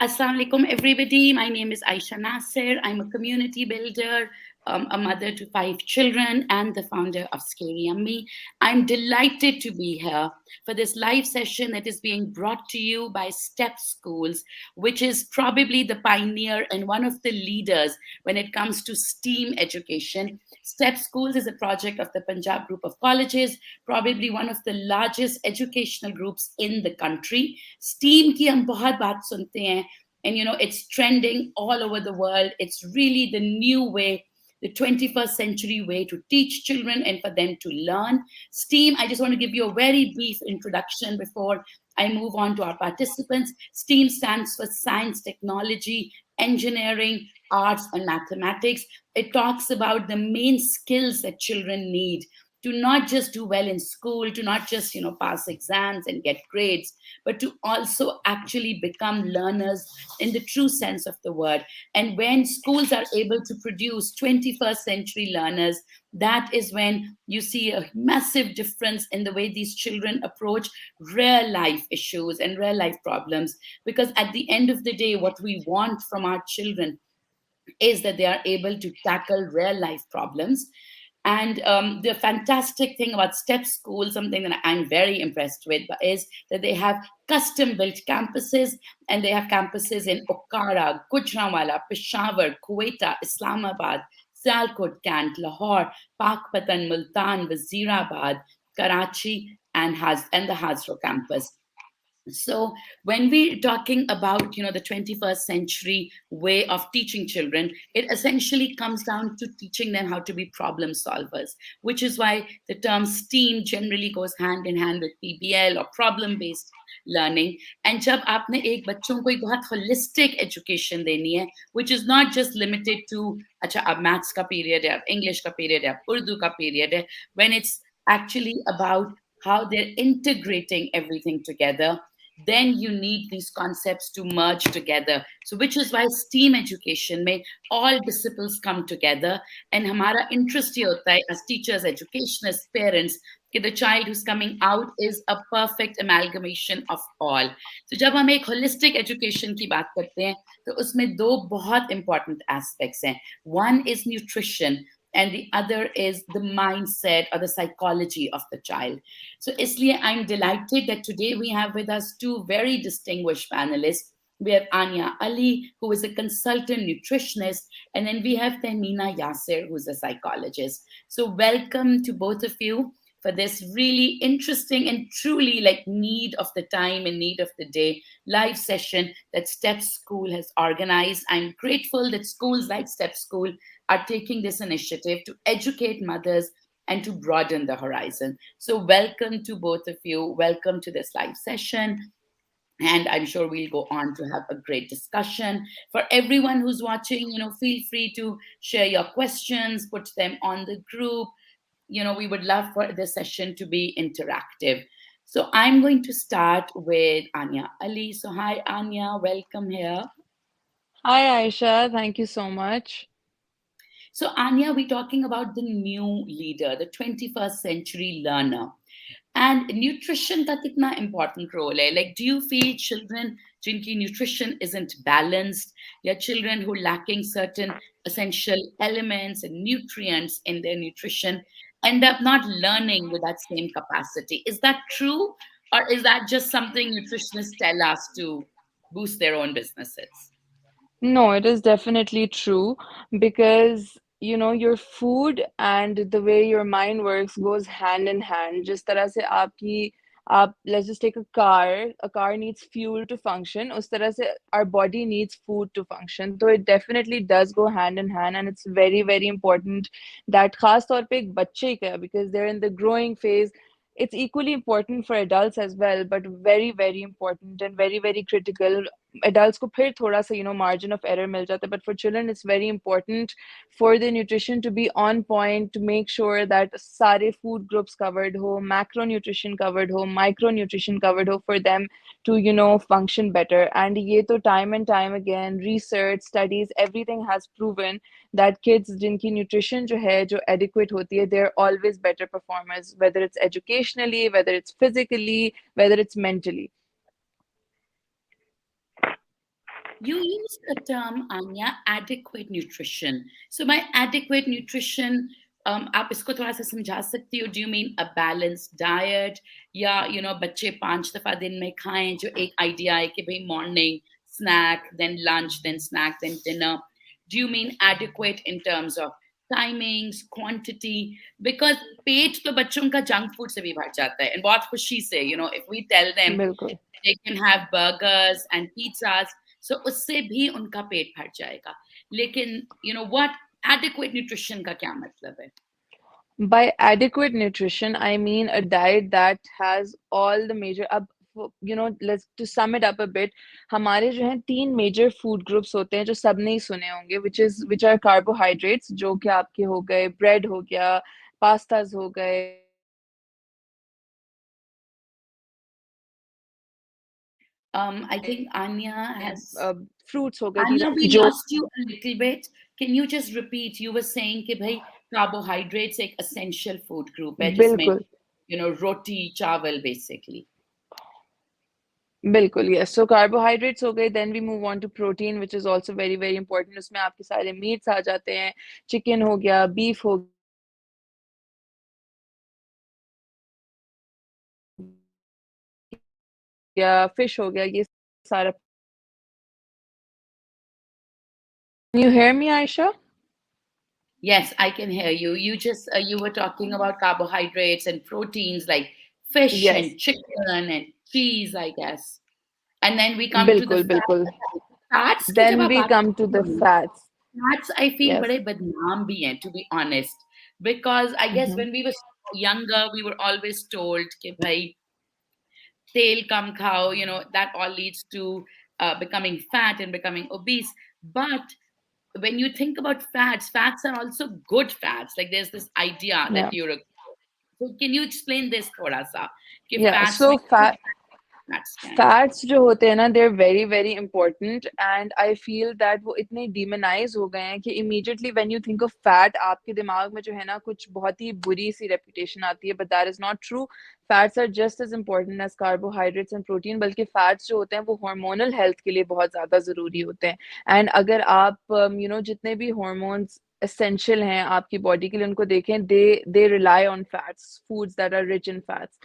Assalamu alaikum, everybody. My name is Ayesha Nasir. I'm a community builder, a mother to 5 children, and the founder of Scary Yummy. I'm delighted to be here for this live session that is being brought to you by Step Schools, which is probably the pioneer and one of the leaders when it comes to STEAM education. Step Schools is a project of the Punjab Group of Colleges, probably one of the largest educational groups in the country. STEAM की हम बहुत बात सुनते हैं, and it's trending all over the world. It's really the new way, the 21st century way to teach children and for them to learn. STEAM, I just want to give you a very brief introduction before I move on to our participants. STEAM stands for science, technology, engineering, arts, and mathematics. It talks about the main skills that children need to not just do well in school, to not just pass exams and get grades, but to also actually become learners in the true sense of the word. And when schools are able to produce 21st century learners, that is when you see a massive difference in the way these children approach real life issues and real life problems. Because at the end of the day, what we want from our children is that they are able to tackle real life problems. And the fantastic thing about Step School, something that I'm very impressed with, is that they have custom built campuses, and they have campuses in Okara, Gujranwala, Peshawar, Quetta, Islamabad, Sialkot, Kant, Lahore, Pakpatan, Multan, Wazirabad, Karachi, and the Hazra campus. So when we're talking about the 21st century way of teaching children, it essentially comes down to teaching them how to be problem solvers, which is why the term STEAM generally goes hand in hand with PBL or problem based learning. And जब आपने एक बच्चों को एक बहुत holistic education देनी है, which is not just limited to अच्छा अब maths का period है, अब English का period है, अब Urdu का period है, when it's actually about how they're integrating everything together, then you need these concepts to merge together. So which is why STEAM education may all disciplines come together. And हमारा interest ये होता है as teachers, educationists, parents, कि the child who's coming out is a perfect amalgamation of all. So जब हम एक holistic education की बात करते हैं, तो उसमें दो बहुत important aspects हैं. One is nutrition, and the other is the mindset or the psychology of the child. So, isliye, I'm delighted that today we have with us two very distinguished panelists. We have Anya Ali, who is a consultant nutritionist, and then we have Tehmina Yasser, who's a psychologist. So, welcome to both of you for this really interesting and truly like need of the time and need of the day live session that Step School has organized. I'm grateful that schools like Step School are taking this initiative to educate mothers and to broaden the horizon. So, welcome to both of you. Welcome to this live session. And I'm sure we'll go on to have a great discussion. For everyone who's watching, feel free to share your questions, put them on the group. We would love for the session to be interactive. So I'm going to start with Anya Ali. So, hi, Anya. Welcome here. Hi, Aisha. Thank you so much. So, Anya, we're talking about the new leader, the 21st century learner. And nutrition का कितना important role है? Like, do you feel children जिनकी nutrition isn't balanced, या children who lacking certain essential elements and nutrients in their nutrition end up not learning with that same capacity? Is that true? Or is that just something nutritionists tell us to boost their own businesses? No, it is definitely true because your food and the way your mind works goes hand in hand. जिस तरह से आप let's just take a car needs fuel to function. उस तरह से our body needs food to function. So it definitely does go hand in hand, and it's very very important that खास तौर पे एक बच्चे का because they're in the growing phase. It's equally important for adults as well, but very very important and very very critical. Adults को फिर थोड़ा सा margin of error मिल जाता है, but for children it's very important for the nutrition to be on point, to make sure that सारे food groups covered हो, macronutrition covered हो, micronutrition covered हो, for them to function better. And ये तो time and time again research studies everything has proven that kids जिनकी nutrition जो है जो adequate होती है, they're always better performers, whether it's educationally, whether it's physically, whether it's mentally. You used the term, Anya, adequate nutrition. So by adequate nutrition, आप इसको थोड़ा सा समझा सकती हो? Do you mean a balanced diet, या बच्चे 5 दफा दिन में खाएं, जो एक आइडिया है कि भाई morning snack, then lunch, then snack, then dinner? Do you mean adequate in terms of timings, quantity? Because पेट तो बच्चों का जंक फूड से भी भर जाता है, and बहुत खुशी से, if we tell them बिल्कुल. they can have burgers and pizzas, so उससे भी उनका पेट भर जाएगा. लेकिन what adequate nutrition का क्या मतलब है? By adequate nutrition, I mean a diet that has all the major अब let's to sum it up a bit. हमारे जो हैं 3 major food groups होते हैं जो सबने ही सुने होंगे, which are carbohydrates, जो कि आपके हो गए, bread हो गया, pastas हो गए, I think fruits हो गए, these Anya, are we जो lost you a little bit. Can you just repeat? You were saying कि भाई carbohydrates एक essential food group है जिसमें बिल्कुल. roti, chawal basically. बिल्कुल, yes. So carbohydrates हो गए, then we move on to protein, which is also very very important. उसमें आपके सारे meats आ जाते हैं, chicken हो गया, beef हो गया, fish हो गया, ये सारा. Can you hear me, Aisha? Yes, I can hear you. You were talking about carbohydrates and proteins like fish Yes, and chicken and cheese, I guess. And then we come to the बिल्कुल fats. बिल्कुल. Fats की जब Then आप we बात come to करते the हो ना, fats. fats I feel Yes. बड़े बदनाम भी हैं, to be honest. Because I guess Mm-hmm. when we were younger, we were always told कि भाई तेल कम खाओ, that all leads to becoming fat and becoming obese. But when you think about fats, fats are also good fats. Like there's this idea that Yeah. so can you explain this thoda sa? कि Yeah. fats So में good fats क्या हैं? Fats जो होते हैं ना, they are very very important, and I feel that वो इतने डीमोनाइज हो गए हैं कि immediately when you think of fat, आपके दिमाग में जो है ना कुछ बहुत ही बुरी सी रेपुटेशन आती है, but that is not true. Fats are just as important as carbohydrates and protein, बल्कि फैट्स जो होते हैं वो हार्मोनल हेल्थ के लिए बहुत ज्यादा जरूरी होते हैं. एंड अगर आप जितने भी हॉर्मोन्स एसेंशियल हैं आपकी बॉडी के लिए, उनको देखें, they rely on fats, foods that are rich in fats.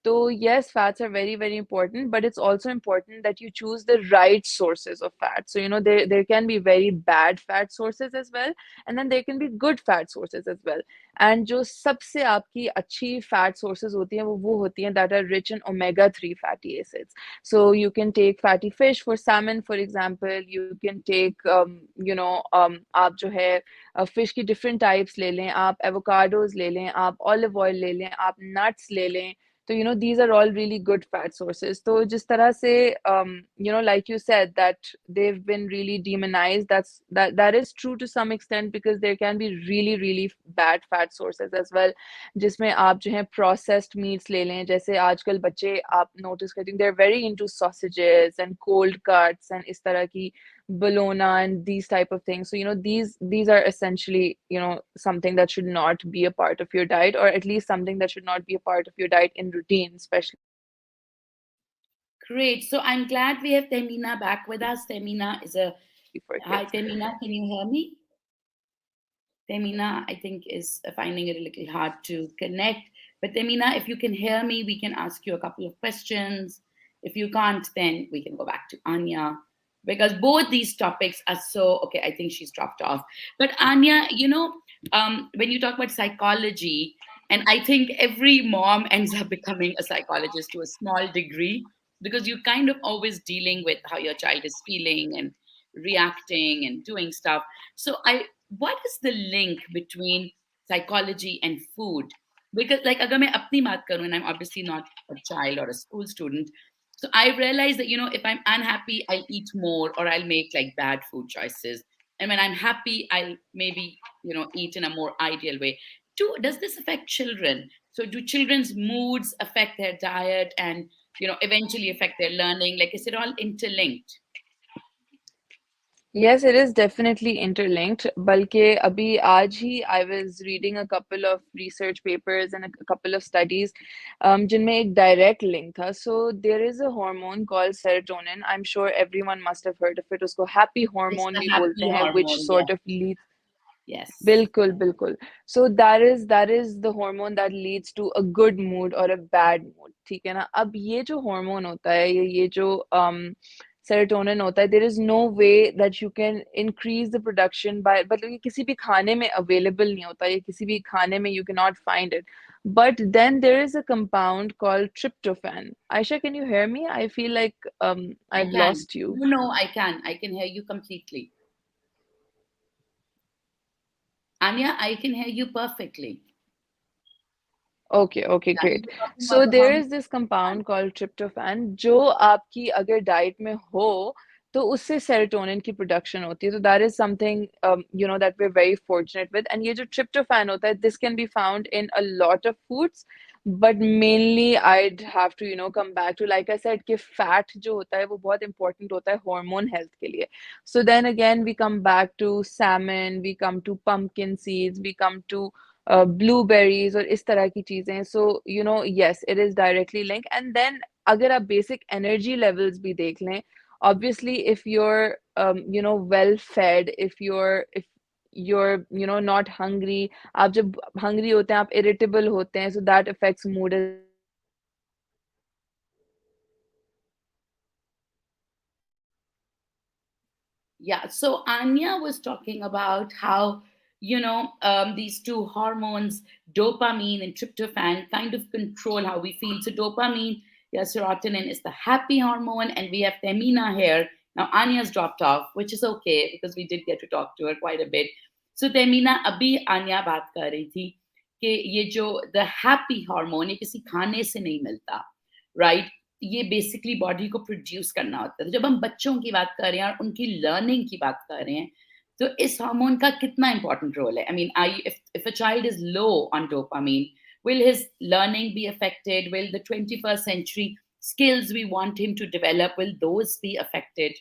So yes, fats are very, very important, but it's also important that you choose the right sources of fat. So, there can be very bad fat sources as well, and then there can be good fat sources as well. And जो सबसे आपकी अच्छी fat sources होती हैं, वो होती हैं that are rich in omega-3 fatty acids. So you can take fatty fish for salmon, for example. You can take, आप जो है fish की different types ले लें, आप avocados ले लें, आप olive oil ले लें, आप nuts ले लें. So, these are all really good fat sources. So, just tarah se, like you said, that they've been really demonized. That is true to some extent, because there can be really, really bad fat sources as well. जिसमें आप जो है processed meats ले लें, जैसे आजकल बच्चे आप notice करते हैं, they're very into sausages and cold cuts and इस तरह की bologna and these type of things. So, these are essentially, something that should not be a part of your diet, or at least something that should not be a part of your diet in routine, especially Great. So I'm glad we have Tehmina back with us. Tehmina is a for Hi, kids. Tehmina, can you hear me? Temina, I think, is finding it a little hard to connect. But Temina, if you can hear me, we can ask you a couple of questions. If you can't, then we can go back to Anya, because both these topics are so okay. I think she's dropped off. But Anya, when you talk about psychology, and I think every mom ends up becoming a psychologist to a small degree, because you're kind of always dealing with how your child is feeling and reacting and doing stuff. So what is the link between psychology and food? Because like agar main apni baat karu, and I'm obviously not a child or a school student, so I realize that if I'm unhappy, I'll eat more, or I'll make like bad food choices, and when I'm happy, I'll maybe eat in a more ideal way. Too, does this affect children? So do children's moods affect their diet and eventually affect their learning? Like, is it all interlinked? Yes, it is definitely interlinked. बल्कि अभी आज ही I was reading a couple of research papers and a couple of studies जिनमें एक direct link था. So there is a hormone called serotonin. I'm sure everyone must have heard of it. उसको happy It's hormone the भी बोलते happy हैं, which hormone. sort Yes. of leads Yes. बिल्कुल, बिल्कुल। So that is the hormone that leads to a good mood or a bad mood, ठीक है ना? अब ये जो hormone होता है, ये जो serotonin होता है, there is no way that you can increase the production by मतलब ये किसी भी खाने में available नहीं होता, ये किसी भी खाने में you cannot find it. But then there is a compound called tryptophan. Aisha, can you hear me? I feel like I I've can. lost you. No, no, I can. I can hear you completely. Anya, I can hear you perfectly. Okay, okay, Yeah, you great. were talking about So the there hormone. is this compound called tryptophan जो आपकी अगर diet में हो तो उससे serotonin की production होती है तो that is something that we're very fortunate with and ये जो tryptophan होता है this can be found in a lot of foods but mainly I'd have to come back to like I said कि fat जो होता है वो बहुत important होता है hormone health के लिए. So then again we come back to salmon, we come to pumpkin seeds, we come to blueberries और इस तरह की चीजें so yes it is directly link and then अगर आप बेसिक एनर्जी लेवल्स भी देख लें obviously if you're well fed if you're not hungry आप जब hungry होते हैं आप irritable होते हैं so that affects mood as well so there is this compound called tryptophan which basically Yeah, so Anya was talking about how, these two hormones, dopamine and tryptophan, kind of control how we feel. So, dopamine, yeah, serotonin is the happy hormone, and we have Tehmina here. Now, Anya's dropped off, which is okay because we did get to talk to her quite a bit. So, Tehmina, अभी Anya बात कर रही थी कि ये जो the happy hormone ये किसी खाने से नहीं मिलता, right? ये बेसिकली बॉडी को प्रोड्यूस करना होता है तो जब हम बच्चों की बात कर रहे हैं और उनकी लर्निंग की बात कर रहे हैं तो इस हार्मोन का कितना इंपॉर्टेंट रोल है I mean I if a child is low on dopamine will his learning be affected will the 21st century skills we want him to develop will those be affected?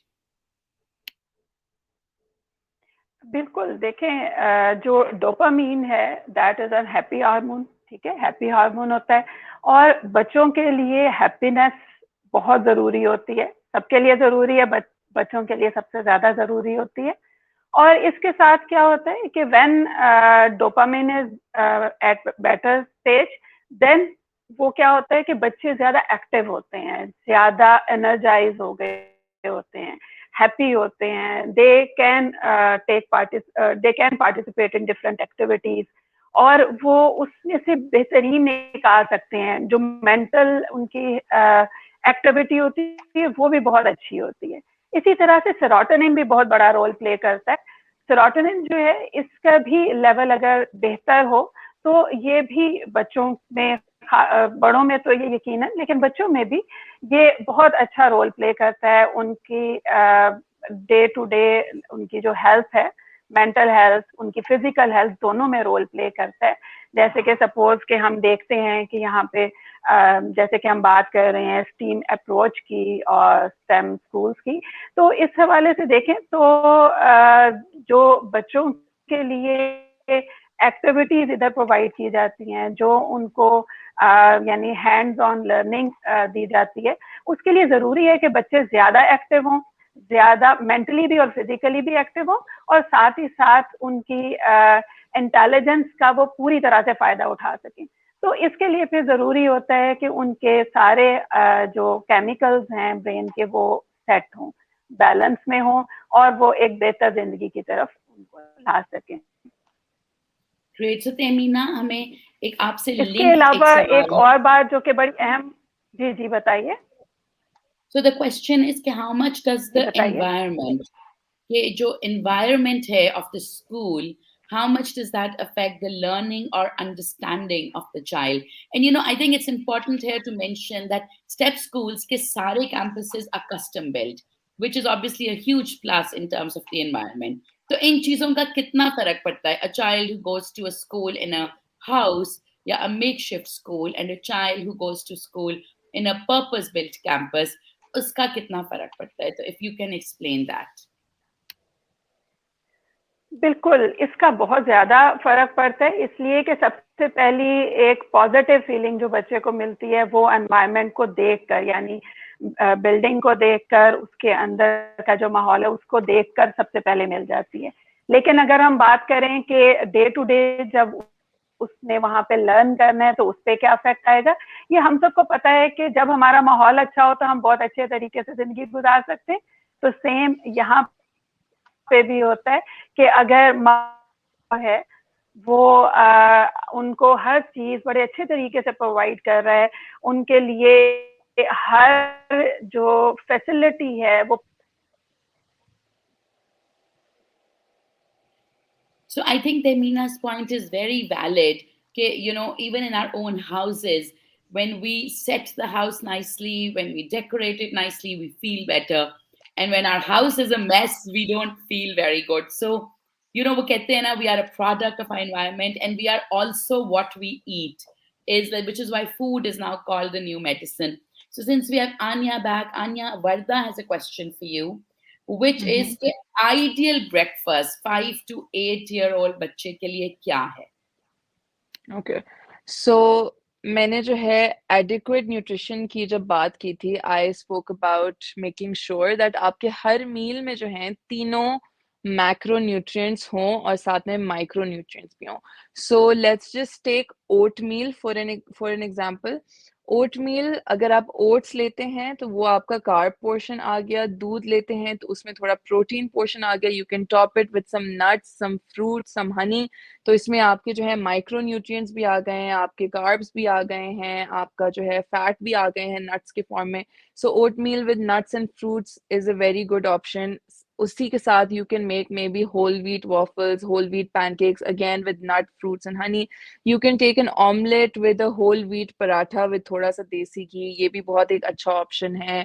बिल्कुल, देखें जो dopamine है that is a happy hormone, ठीक है? Happy hormone होता है और बच्चों के लिए हैप्पीनेस बहुत ज़रूरी होती है, सबके लिए ज़रूरी है बट बच्चों के लिए सबसे ज़्यादा ज़रूरी होती है। और इसके साथ क्या होता है कि when dopamine is at better stage then वो क्या होता है कि बच्चे ज़्यादा एक्टिव होते हैं, ज़्यादा एनर्जाइज़ हो गए होते हैं, हैप्पी होते हैं, they can participate in different activities और वो उसमें से बेहतरीन निकाल सकते हैं जो मेंटल उनकी एक्टिविटी होती है वो भी बहुत अच्छी होती है। इसी तरह से सेरोटोनिन भी बहुत बड़ा रोल प्ले करता है। सेरोटोनिन जो है इसका भी लेवल अगर बेहतर हो तो ये भी बच्चों में बड़ों में तो ये यकीनन लेकिन बच्चों में भी ये बहुत अच्छा रोल प्ले करता है उनकी डे टू डे उनकी जो हेल्थ है मेंटल हेल्थ उनकी फिजिकल हेल्थ दोनों में रोल प्ले करता है। जैसे कि सपोज कि हम देखते हैं कि यहाँ पे जैसे कि हम बात कर रहे हैं स्टीम अप्रोच की और स्टेम स्कूल्स की तो इस हवाले से देखें तो जो बच्चों के लिए एक्टिविटीज इधर प्रोवाइड की जाती हैं जो उनको यानी हैंड्स ऑन लर्निंग दी जाती है उसके लिए ज़रूरी है कि बच्चे ज़्यादा एक्टिव हों ज़्यादा मेंटली भी और फिजिकली भी एक्टिव हों और साथ ही साथ उनकी इंटेलिजेंस का वो पूरी तरह से फ़ायदा उठा सकें। तो इसके लिए फिर ज़रूरी होता है कि उनके सारे जो केमिकल्स हैं ब्रेन के वो सेट हों बैलेंस में हों और वो एक बेहतर ज़िंदगी की तरफ उनको ला सकें। ग्रेट सो तेमीना हमें एक आपसे इसके लिंक एक अलावा एक सवाल है और बात जो कि बड़ी अहम जी जी बताइए so the question is कि how much does ji the बताइए environment कि जो environment है of the school how much does that affect the learning or understanding of the child and I think it's important here to mention that step schools के सारे campuses are custom built which is obviously a huge plus in terms of the environment तो इन चीजों का कितना फर्क पड़ता है a child who goes to a school in a house या a makeshift school and a child who goes to school in a purpose built campus उसका कितना फर्क पड़ता है तो if you can explain that. बिल्कुल, इसका बहुत ज़्यादा फ़र्क पड़ता है इसलिए कि सबसे पहली एक पॉज़िटिव फ़ीलिंग जो बच्चे को मिलती है वो एनवायरनमेंट को देखकर, यानी बिल्डिंग को देखकर, उसके अंदर का जो माहौल है उसको देखकर सबसे पहले मिल जाती है। लेकिन अगर हम बात करें कि डे टू डे जब उसने वहाँ पे लर्न करना है तो उस पे क्या इफ़ेक्ट आएगा, ये हम सबको पता है कि जब हमारा माहौल अच्छा हो तो हम बहुत अच्छे तरीके से ज़िंदगी गुज़ार सकते हैं। तो सेम यहाँ पे भी होता है कि अगर माँ है वो उनको हर चीज़ बड़े अच्छे तरीके से प्रोवाइड कर रहा है, उनके लिए हर जो फैसिलिटी है वो प्रोवाइड कर रहा है, तो So I think Temina's point is very valid. Okay, even in our own houses, when we set the house nicely, when we decorate it nicely, we feel better. And when our house is a mess, we don't feel very good. So, वो कहते हैं ना, we are a product of our environment, and we are also what we eat. Is like, which is why food is now called the new medicine. So since we have Anya back, Anya, Varda has a question for you, which Mm-hmm. is कि ideal breakfast 5 to 8 year old बच्चे के लिए क्या है? Okay, सो मैंने जो है adequate nutrition की जब बात की थी, I spoke about making sure that आपके हर मील में जो है तीनों मैक्रो न्यूट्रिएंट्स हों और साथ में माइक्रो न्यूट्रिएंट्स भी हों। So let's just take oatmeal for an example. Oatmeal, अगर आप ओट्स लेते हैं तो वो आपका कार्ब पोर्शन आ गया, दूध लेते हैं तो उसमें थोड़ा प्रोटीन पोर्शन आ गया, you can top it with some nuts, some fruit, some honey, तो इसमें आपके जो है माइक्रो न्यूट्रिएंट्स भी आ गए हैं, आपके कार्ब्स भी आ गए हैं, आपका जो है फैट भी आ गए हैं नट्स के फॉर्म में। So oatmeal with nuts and fruits is a very good option. उसी के साथ you can make maybe whole wheat waffles, whole wheat pancakes, again with nut, fruits and honey. You can take an omelette with a whole wheat paratha with थोड़ा सा देसी घी, ये भी बहुत एक अच्छा ऑप्शन है।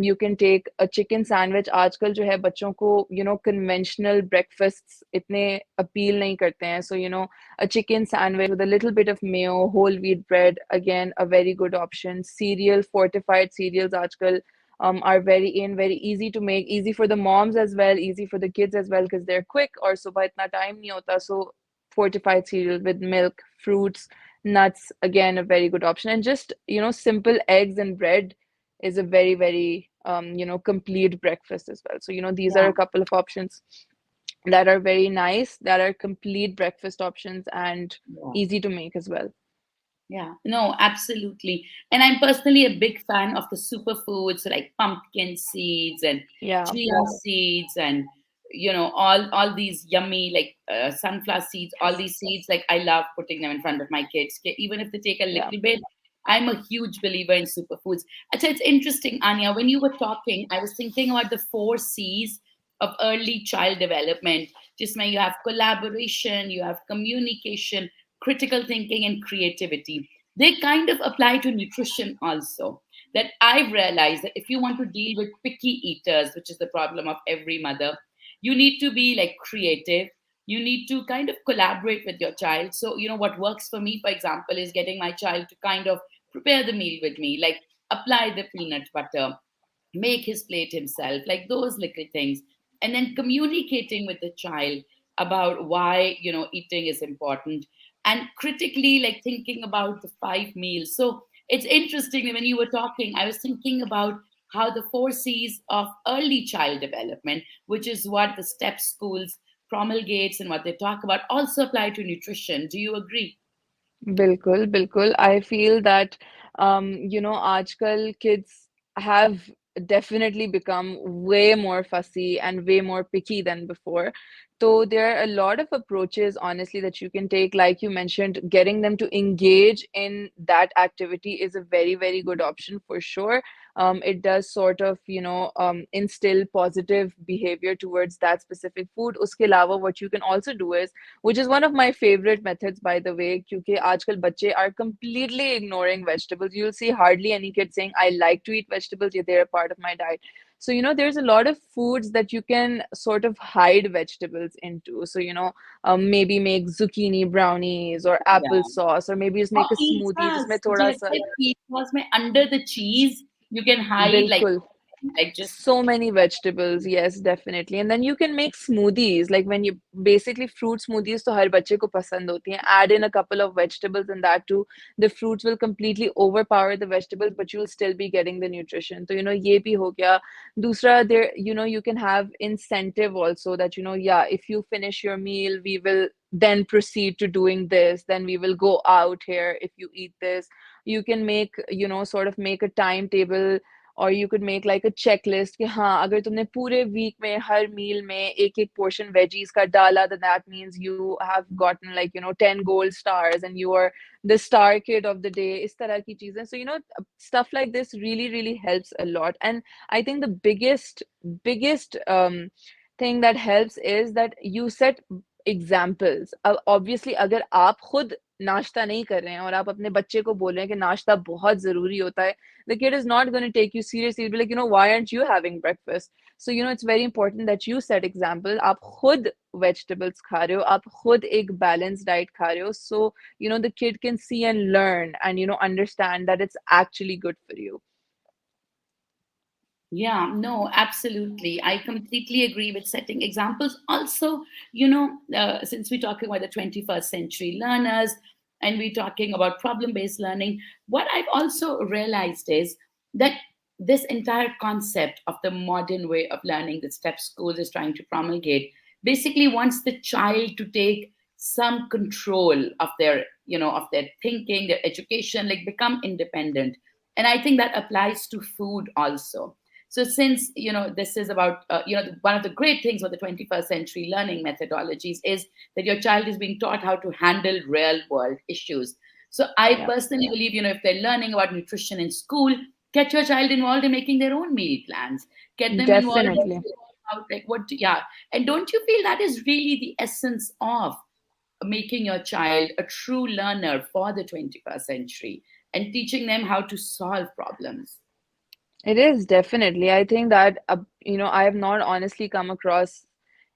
You can take a chicken sandwich. आजकल जो है बच्चों को कन्वेंशनल ब्रेकफास्ट इतने अपील नहीं करते हैं, सो a chicken sandwich with a little bit of mayo, whole wheat bread, again a very good option. Cereal, fortified cereals aajkal are very easy to make, easy for the moms as well, easy for the kids as well because they're quick और सुबह इतना time नहीं होता, so fortified cereal with milk, fruits, nuts, again a very good option. And just simple eggs and bread is a very complete breakfast as well. So these are Yeah, a couple of options that are very nice, that are complete breakfast options and yeah. easy to make as well. Yeah, no, absolutely. And I'm personally a big fan of the superfoods like pumpkin seeds and Yeah. chia seeds and all these yummy like sunflower seeds, all these seeds. Like I love putting them in front of my kids. Okay, even if they take a Yeah. little bit, I'm a huge believer in superfoods. Actually, it's interesting, Anya. When you were talking, I was thinking about the 4 C's of early child development. Just now, you have collaboration, you have communication, critical thinking, and creativity. They kind of apply to nutrition also. That I've realized that if you want to deal with picky eaters, which is the problem of every mother, you need to be like creative. You need to kind of collaborate with your child. So, what works for me, for example, is getting my child to kind of prepare the meal with me, like apply the peanut butter, make his plate himself, like those little things. And then communicating with the child about why, eating is important, and critically, like thinking about the 5 meals. So it's interesting that when you were talking, I was thinking about how the 4 C's of early child development, which is what the STEP schools promulgates and what they talk about, also apply to nutrition. Do you agree? बिल्कुल, बिल्कुल। I feel that, आजकल kids have definitely become way more fussy and way more picky than before. So there are a lot of approaches, honestly, that you can take. Like you mentioned, getting them to engage in that activity is a very good option for sure. It does sort of, instill positive behavior towards that specific food. Uske alawa, what you can also do is, which is one of my favorite methods, by the way, क्योंकि आजकल बच्चे are completely ignoring vegetables. You'll see hardly any kid saying, I like to eat vegetables, yeah, they're a part of my diet. So, there's a lot of foods that you can sort of hide vegetables into. So, maybe make zucchini brownies or apple Yeah. sauce, or maybe just और make a smoothie pizzas, जिसमें मुझे थोड़ा लगता सा है pizzas में under the cheese you can hide like बिल्कुल like just So many vegetables, yes, definitely. And then you can make smoothies, like when you basically fruit smoothies, to har bacche ko pasand hoti hain. Add in a couple of vegetables and that too. The fruits will completely overpower the vegetables, but you'll still be getting the nutrition. So, ye bhi ho gaya. Dusra, there, you can have incentive also that, yeah, if you finish your meal, we will then proceed to doing this. Then we will go out here if you eat this. You can make, sort of make a timetable, और you could make like a checklist कि हाँ अगर तुमने पूरे week में हर मील में एक एक पोर्शन वेजीज का डाला then that means you have gotten like 10 gold stars and you are the star kid of the day इस तरह की चीजें so stuff like this really really helps a lot and I think the biggest thing that helps is that you set examples obviously अगर आप खुद नाश्ता नहीं कर रहे हैं और आप अपने बच्चे को बोल रहे हैं कि नाश्ता बहुत जरूरी होता है the kid is not going to take you seriously. He'll be like, why aren't you having breakfast? So, it's very important that you set example. आप खुद vegetables खा रहे हो, आप खुद एक balanced diet खा रहे हो. So, the kid can see and learn and, understand that it's actually good for you. Yeah, no, absolutely. I completely agree with setting examples. Also, since we're talking about the 21st century learners and we're talking about problem based learning, what I've also realized is that this entire concept of the modern way of learning that STEP schools is trying to promulgate basically wants the child to take some control of their thinking, their education, like become independent. And I think that applies to food also. So since this is about one of the great things about the 21st century learning methodologies is that your child is being taught how to handle real world issues. So I Yeah, personally believe if they're learning about nutrition in school, get your child involved in making their own meal plans. Get them involved in definitely. how, like yeah. And don't you feel that is really the essence of making your child a true learner for the 21st century and teaching them how to solve problems? It is definitely. I think that, I have not honestly come across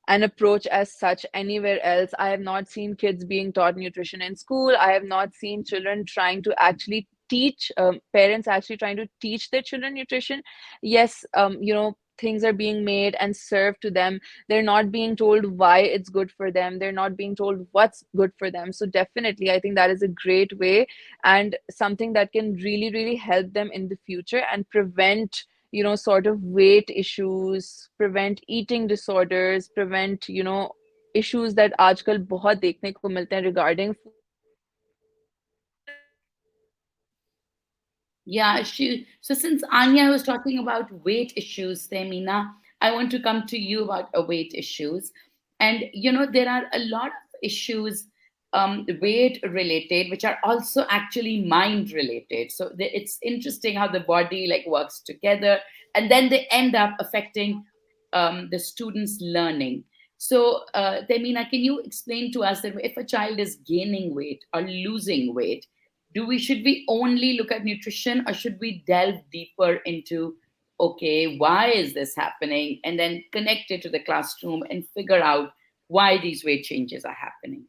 an approach as such anywhere else. I have not seen kids being taught nutrition in school. I have not seen children trying to actually teach, parents actually trying to teach their children nutrition. Yes, things are being made and served to them. They're not being told why it's good for them. They're not being told what's good for them. So definitely, I think that is a great way and something that can really, really help them in the future and prevent sort of weight issues, prevent eating disorders, prevent, issues that आजकल बहुत देखने को मिलते हैं regarding food and definitely I think that is a great way. Yeah, so since Anya was talking about weight issues, Tehmina, I want to come to you about weight issues. And there are a lot of issues weight related, which are also actually mind related. So it's interesting how the body like works together, and then they end up affecting the students' learning. So, Tehmina, can you explain to us that if a child is gaining weight or losing weight, should we only look at nutrition or should we delve deeper into okay, why is this happening, and then connect it to the classroom and figure out why these weight changes are happening?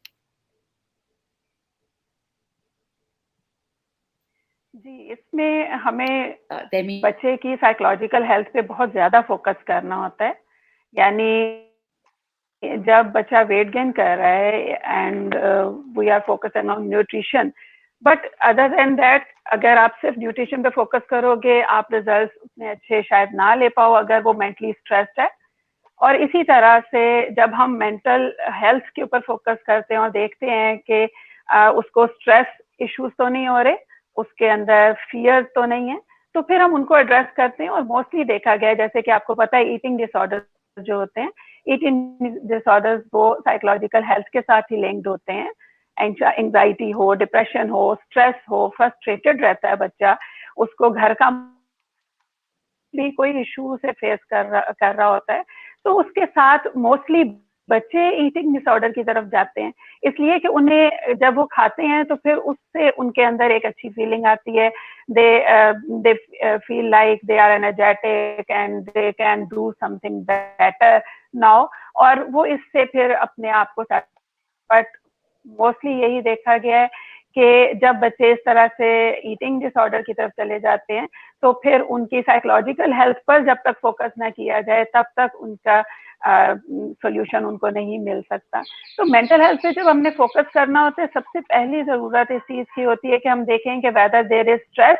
जी, इसमें हमें Tehmina? बच्चे की psychological health पे बहुत ज़्यादा focus करना होता है। यानी जब बच्चा वेट गेन कर रहा है and we are focusing on nutrition, but other than that अगर आप सिर्फ न्यूट्रिशन पे फोकस करोगे, आप रिजल्ट्स उतने अच्छे शायद ना ले पाओ अगर वो मेंटली स्ट्रेस्ड है। और इसी तरह से जब हम मेंटल हेल्थ के ऊपर फोकस करते हैं और देखते हैं कि उसको स्ट्रेस इश्यूज तो नहीं हो रहे, उसके अंदर फियर तो नहीं है, तो फिर हम उनको एड्रेस करते हैं। और मोस्टली देखा गया है, जैसे कि आपको पता है, ईटिंग डिसऑर्डर्स जो होते हैं, ईटिंग डिसऑर्डर्स वो साइकोलॉजिकल हेल्थ के साथ ही लिंक्ड होते हैं। एंजाइटी हो, डिप्रेशन हो, स्ट्रेस हो, फ्रस्ट्रेटेड रहता है बच्चा, उसको घर का भी कोई इशू से फेस कर रहा होता है, तो उसके साथ मोस्टली बच्चे ईटिंग डिसऑर्डर की तरफ जाते हैं, इसलिए कि उन्हें जब वो खाते हैं तो फिर उससे उनके अंदर एक अच्छी फीलिंग आती है। They feel like they are energetic and they can do something better now, और वो इससे फिर अपने आप को, बट मोस्टली यही देखा गया है कि जब बच्चे इस तरह से ईटिंग डिसऑर्डर की तरफ चले जाते हैं तो फिर उनकी साइकोलॉजिकल हेल्थ पर जब तक फोकस ना किया जाए तब तक उनका सोल्यूशन उनको नहीं मिल सकता। तो मेंटल हेल्थ पे जब हमने फोकस करना होता है, सबसे पहली जरूरत इस चीज की होती है कि हम देखें कि वेदर देयर इज स्ट्रेस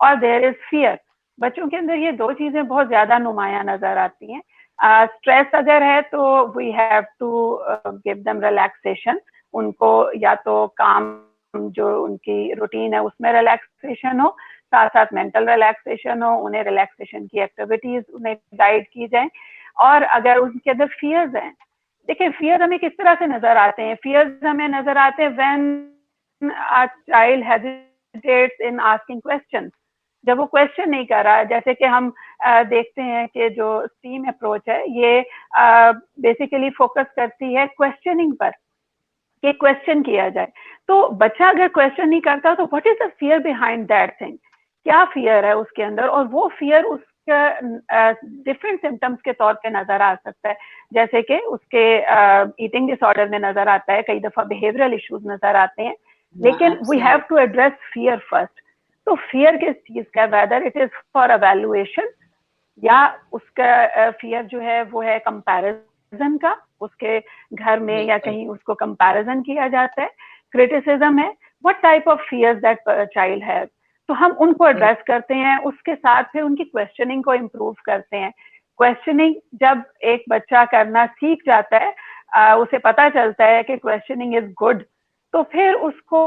और देयर इज फियर। बच्चों के अंदर ये दो चीजें बहुत ज्यादा नुमाया नजर आती हैं। स्ट्रेस अगर है तो we have to give them relaxation, उनको या तो काम जो उनकी रूटीन है उसमें रिलैक्सेशन हो, साथ साथ मेंटल रिलैक्सेशन हो, उन्हें रिलैक्सेशन की एक्टिविटीज उन्हें गाइड की जाए। और अगर उनके अंदर फियर्स हैं, देखिए फियर हमें किस तरह से नजर आते हैं, फियर्स हमें नजर आते हैं when a child hesitates in asking questions, जब वो क्वेश्चन नहीं कर रहा। जैसे कि हम देखते हैं कि जो स्टीम अप्रोच है ये बेसिकली फोकस करती है क्वेश्चनिंग पर, कि क्वेश्चन किया जाए। तो बच्चा अगर क्वेश्चन नहीं करता तो what is the fear behind that thing, क्या फियर है उसके अंदर, और वो फियर उसका डिफरेंट सिम्टम्स के तौर पे नजर आ सकता है। जैसे कि उसके ईटिंग डिसऑर्डर में नजर आता है, कई दफा बिहेवियरल इश्यूज नजर आते हैं, लेकिन we have to address fear first. तो फियर किस चीज का, whether it is for evaluation या उसका फियर जो है वो है कंपैरिजन का, उसके घर में या कहीं उसको कंपैरिजन किया जाता है, क्रिटिसिज्म है, what type of fears that child has. तो हम उनको एड्रेस करते हैं, उसके साथ फिर उनकी क्वेश्चनिंग को इम्प्रूव करते हैं। क्वेश्चनिंग जब एक बच्चा करना सीख जाता है, उसे पता चलता है कि क्वेश्चनिंग इज गुड, तो फिर उसको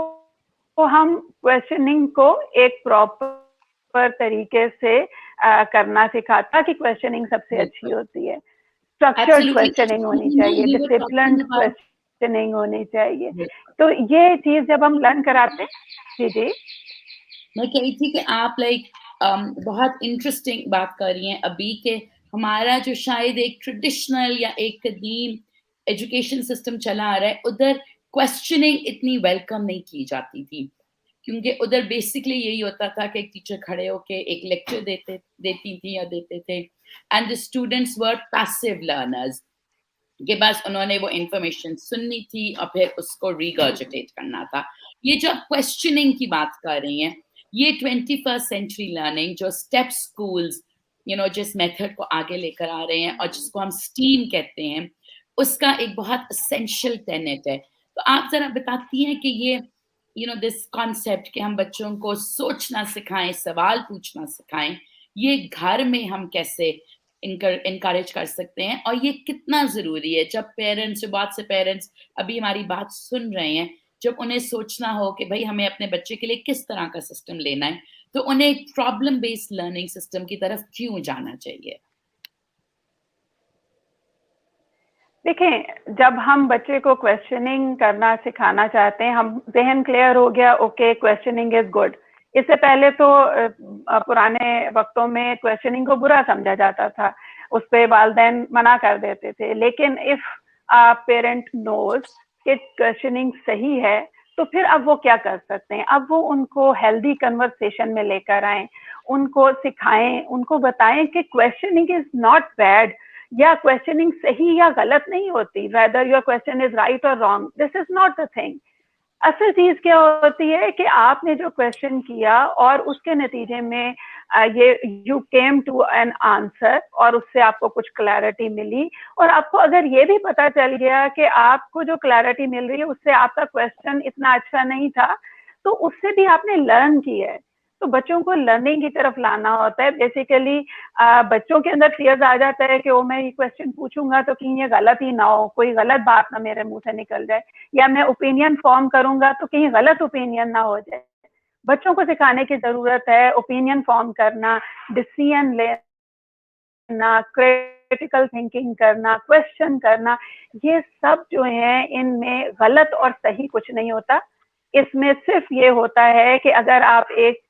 तो हम क्वेश्चनिंग को एक प्रॉपर तरीके से करना सिखाता कि क्वेश्चनिंग सबसे अच्छी होती है। स्ट्रक्चर्ड क्वेश्चनिंग होनी चाहिए, डिसिप्लिन्ड क्वेश्चनिंग होनी चाहिए। तो ये चीज जब हम लर्न कराते हैं, जी जी मैं कही थी कि आप बहुत इंटरेस्टिंग बात कर रही हैं अभी के हमारा जो शायद एक ट्रेडिशनल या एक कदीम एजुकेशन सिस्टम चला आ रहा है, उधर क्वेश्चनिंग इतनी वेलकम नहीं की जाती थी, क्योंकि उधर बेसिकली यही होता था कि एक टीचर खड़े होके एक लेक्चर देती थी या देते थे, and the students were passive learners, कि बस उन्होंने वो इंफॉर्मेशन सुननी थी और फिर उसको रिगर्जिटेट करना था। ये जो आप क्वेश्चनिंग की बात कर रही हैं, ये 21st सेंचुरी लर्निंग जो स्टेप स्कूल्स जिस मेथड को आगे लेकर आ रहे हैं और जिसको हम स्टीम कहते हैं, उसका एक बहुत असेंशियल टेनेट है। तो आप जरा बताती हैं कि ये दिस कॉन्सेप्ट कि हम बच्चों को सोचना सिखाएं, सवाल पूछना सिखाएं, ये घर में हम कैसे इनकरेज कर सकते हैं, और ये कितना जरूरी है जब पेरेंट्स, जो बहुत से पेरेंट्स अभी हमारी बात सुन रहे हैं, जब उन्हें सोचना हो कि भाई हमें अपने बच्चे के लिए किस तरह का सिस्टम लेना है, तो उन्हें एक प्रॉब्लम बेस्ड लर्निंग सिस्टम की तरफ क्यों जाना चाहिए? देखें, जब हम बच्चे को क्वेश्चनिंग करना सिखाना चाहते हैं, हम जहन क्लियर हो गया, ओके क्वेश्चनिंग इज गुड। इससे पहले तो पुराने वक्तों में क्वेश्चनिंग को बुरा समझा जाता था, उस पर वालदैन मना कर देते थे। लेकिन इफ पेरेंट नोज कि क्वेश्चनिंग सही है, तो फिर अब वो क्या कर सकते हैं, अब वो उनको हेल्दी कन्वर्सेशन में लेकर आए, उनको सिखाएं, उनको बताएं कि क्वेश्चनिंग इज नॉट बैड, या क्वेश्चनिंग सही या गलत नहीं होती, whether your question is right और wrong, this is not the thing. असल चीज क्या होती है कि आपने जो क्वेश्चन किया और उसके नतीजे में ये you came to an answer और उससे आपको कुछ क्लैरिटी मिली, और आपको अगर ये भी पता चल गया कि आपको जो क्लैरिटी मिल रही है उससे आपका क्वेश्चन इतना अच्छा नहीं था, तो उससे भी आपने लर्न किया है। तो बच्चों को लर्निंग की तरफ लाना होता है। बेसिकली बच्चों के अंदर फियर्स आ जाता है कि ओ मैं ये क्वेश्चन पूछूंगा तो कहीं ये गलत ही ना हो, कोई गलत बात ना मेरे मुंह से निकल जाए, या मैं ओपिनियन फॉर्म करूंगा तो कहीं गलत ओपिनियन ना हो जाए। बच्चों को सिखाने की जरूरत है ओपिनियन फॉर्म करना, डिसीजन लेना, क्रिटिकल थिंकिंग करना, क्वेश्चन करना। ये सब जो है इनमें गलत और सही कुछ नहीं होता, इसमें सिर्फ ये होता है कि अगर आप एक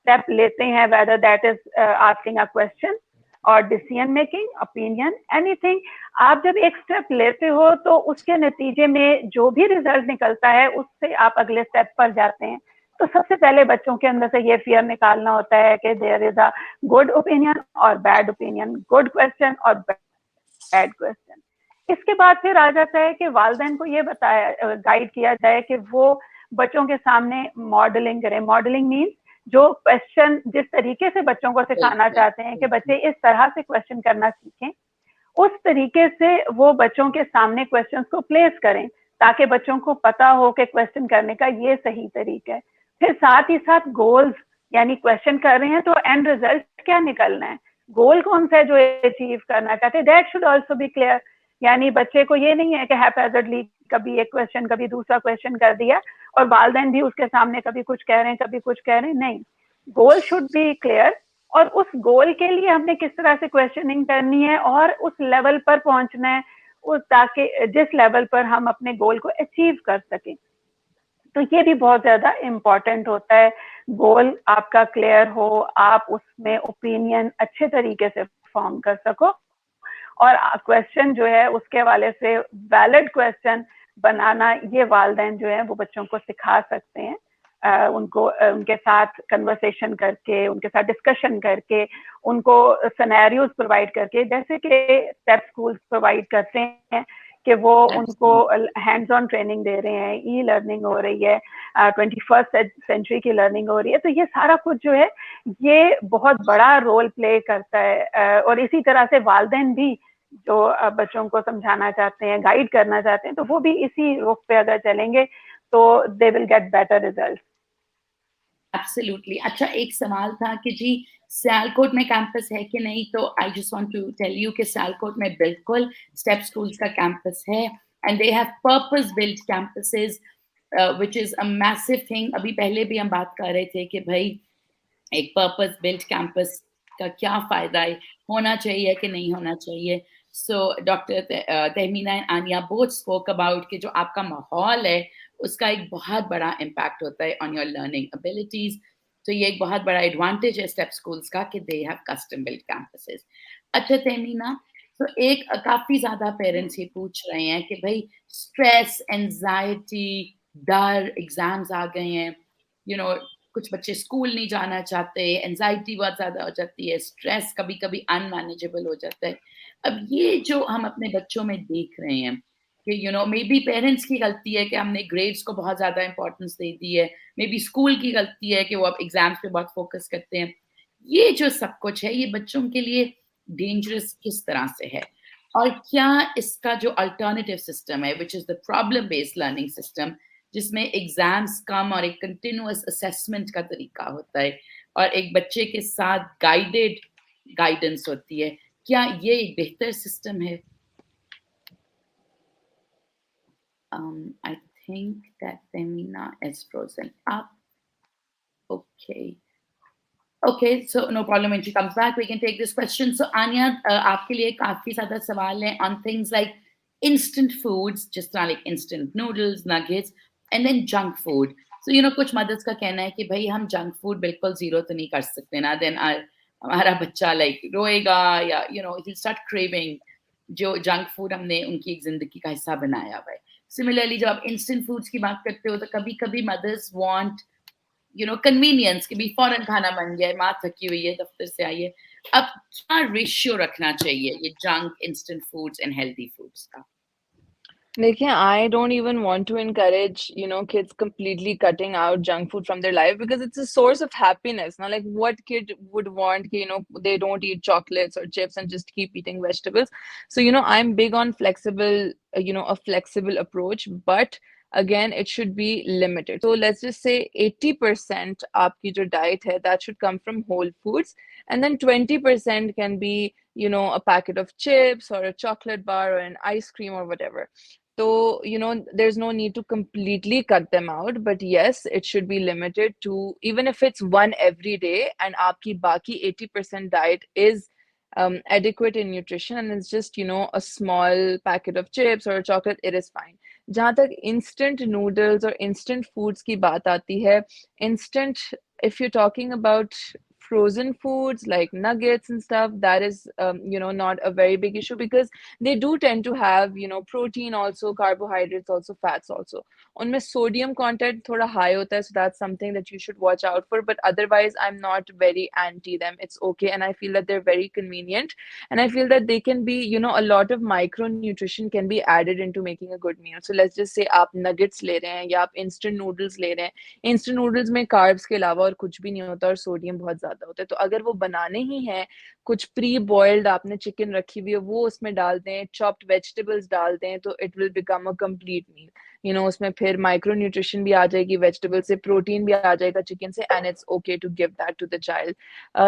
स्टेप लेते हैं, whether that is asking a question और डिसीजन मेकिंग, ओपिनियन, एनीथिंग, आप जब एक स्टेप लेते हो तो उसके नतीजे में जो भी रिजल्ट निकलता है उससे आप अगले स्टेप पर जाते हैं। तो सबसे पहले बच्चों के अंदर से ये फियर निकालना होता है कि there is a good opinion और बैड ओपिनियन, गुड क्वेश्चन और बैड क्वेश्चन। इसके बाद फिर आ जाता है कि वालिदैन को ये बताया, गाइड किया जाए कि वो बच्चों के सामने मॉडलिंग करें। मॉडलिंग मीन्स जो क्वेश्चन जिस तरीके से बच्चों को सिखाना बिल्कुल चाहते हैं कि बिल्कुल। बच्चे इस तरह से क्वेश्चन करना सीखें, उस तरीके से वो बच्चों के सामने क्वेश्चंस को प्लेस करें ताकि बच्चों को पता हो कि क्वेश्चन करने का ये सही तरीका है। फिर साथ ही साथ गोल्स, यानी क्वेश्चन कर रहे हैं तो एंड रिजल्ट क्या निकलना है, गोल कौन सा है जो अचीव करना चाहते हैं, that should also be clear. यानी बच्चे को ये नहीं है कि हैपहैज़र्डली कभी एक क्वेश्चन कभी दूसरा क्वेश्चन कर दिया और वालदैन भी उसके सामने कभी कुछ कह रहे हैं कभी कुछ कह रहे हैं, नहीं, गोल शुड बी क्लियर। और उस गोल के लिए हमने किस तरह से क्वेश्चनिंग करनी है और उस लेवल पर पहुंचना है, उस ताकि जिस लेवल पर हम अपने गोल को अचीव कर सकें। तो ये भी बहुत ज्यादा इम्पोर्टेंट होता है, गोल आपका क्लियर हो, आप उसमें ओपिनियन अच्छे तरीके से फॉर्म कर सको और क्वेश्चन जो है उसके हवाले से वैलिड क्वेश्चन बनाना, ये वालदैन जो है वो बच्चों को सिखा सकते हैं। उनको उनके साथ कन्वर्सेशन करके, उनके साथ डिस्कशन करके, उनको सिनेरियोज प्रोवाइड करके, जैसे कि स्टेप स्कूल्स प्रोवाइड करते हैं कि वो उनको एब्सोल्युटली हैंड्स ऑन ट्रेनिंग दे रहे हैं, ई लर्निंग हो रही है, 21st सेंचुरी की लर्निंग हो रही है। तो ये सारा कुछ जो है ये बहुत बड़ा रोल प्ले करता है। और इसी तरह से वालदैन भी जो बच्चों को समझाना चाहते हैं, गाइड करना चाहते हैं, तो वो भी इसी रुख पे अगर चलेंगे तो दे will get better result. Absolutely. अच्छा, एक सवाल था कि जी सियालकोट में कैंपस है कि नहीं, तो I just want to tell you कि सियालकोट में बिल्कुल स्टेप स्कूल्स का कैंपस है and they have purpose built campuses which is a massive thing. अभी पहले भी हम बात कर रहे थे कि भाई एक पर्पस बिल्ट कैंपस का क्या फायदा है, होना चाहिए कि नहीं होना चाहिए। So doctor Tahmina and Aaniya both spoke about कि जो आपका माहौल है उसका एक बहुत बड़ा इम्पैक्ट होता है ऑन योर लर्निंग एबिलिटीज। तो ये एक बहुत बड़ा एडवांटेज है स्टेप स्कूल्स का कि they have custom built campuses. अच्छा तहमीना, तो एक काफी ज्यादा पेरेंट्स ये पूछ रहे हैं कि भाई स्ट्रेस, एंजाइटी, डर, एग्जाम्स आ गए हैं, यू नो कुछ बच्चे स्कूल नहीं जाना चाहते, एंजाइटी बहुत ज़्यादा हो जाती है, स्ट्रेस कभी-कभी अनमैनेजेबल हो जाता है। अब ये जो हम अपने बच्चों में देख रहे हैं कि मे बी पेरेंट्स की गलती है कि हमने ग्रेड्स को बहुत ज़्यादा इम्पोर्टेंस दे दी है, मे बी स्कूल की गलती है कि वो अब एग्ज़ाम्स पे बहुत फोकस करते हैं। ये जो सब कुछ है, ये बच्चों के लिए डेंजरस किस तरह से है? और क्या इसका जो अल्टरनेटिव सिस्टम है, which is the problem based learning system, जिसमें एग्जाम्स कम और एक कंटिन्यूअस असेसमेंट का तरीका होता है और एक बच्चे के साथ गाइडेड गाइडेंस होती है, क्या ये एक बेहतर सिस्टम है? I think that Femina is frozen up. Okay. Okay, so no problem. When she comes back, we can take this question. So Anya, आपके लिए काफी ज़्यादा सवाल हैं on things like instant foods, just like instant noodles, nuggets, and then junk food. So कुछ mothers का कहना है कि भाई हम junk food बिल्कुल zero तो नहीं कर सकते ना, then हमारा बच्चा like रोएगा या he'll start craving जो जंक फूड हमने उनकी एक जिंदगी का हिस्सा बनाया हुआ है। सिमिलरली जब आप इंस्टेंट फूड्स की बात करते हो तो कभी कभी मदर्स वांट कन्वीनियंस कि भी फौरन खाना बन गया है, माँ थकी हुई है, दफ्तर से आई है। अब क्या रेशियो रखना चाहिए ये junk, instant foods and healthy foods का? देखिए, I don't even want to encourage, kids completely cutting out junk food from their life because it's a source of happiness. Now, like, what kid would want, they don't eat chocolates or chips and just keep eating vegetables. So, I'm big on flexible, a flexible approach, but again, it should be limited. So let's just say 80% आपकी जो diet है, that should come from whole foods, and then 20% can be, a packet of chips or a chocolate bar or an ice cream or whatever. So, there's no need to completely cut them out, but yes, it should be limited to, even if it's one every day and aapki baki 80% diet is adequate in nutrition and it's just, a small packet of chips or a chocolate, it is fine. जहाँ तक instant noodles or instant foods की बात आती है, instant, if you're talking about frozen foods like nuggets and stuff, that is, not a very big issue because they do tend to have, protein also, carbohydrates also, fats also. उनमें sodium content थोड़ा high होता है, so that's something that you should watch out for. But otherwise, I'm not very anti them. It's okay, and I feel that they're very convenient, and I feel that they can be, a lot of micronutrition can be added into making a good meal. So let's just say आप nuggets ले रहे हैं या आप instant noodles ले रहे हैं. Instant noodles में carbs के अलावा और कुछ भी नहीं होता और sodium बहुत ज़्यादा होता है. तो अगर वो बनाने ही हैं, कुछ प्री बॉइल्ड आपने चिकन रखी हुई है वो उसमें डाल दें, चॉप्ड वेजिटेबल्स डाल दें, तो it will become a complete meal. उसमें फिर माइक्रो न्यूट्रिशन भी आ जाएगी वेजिटेबल से, प्रोटीन भी आ जाएगा चिकन से, and it's okay to give that to the child.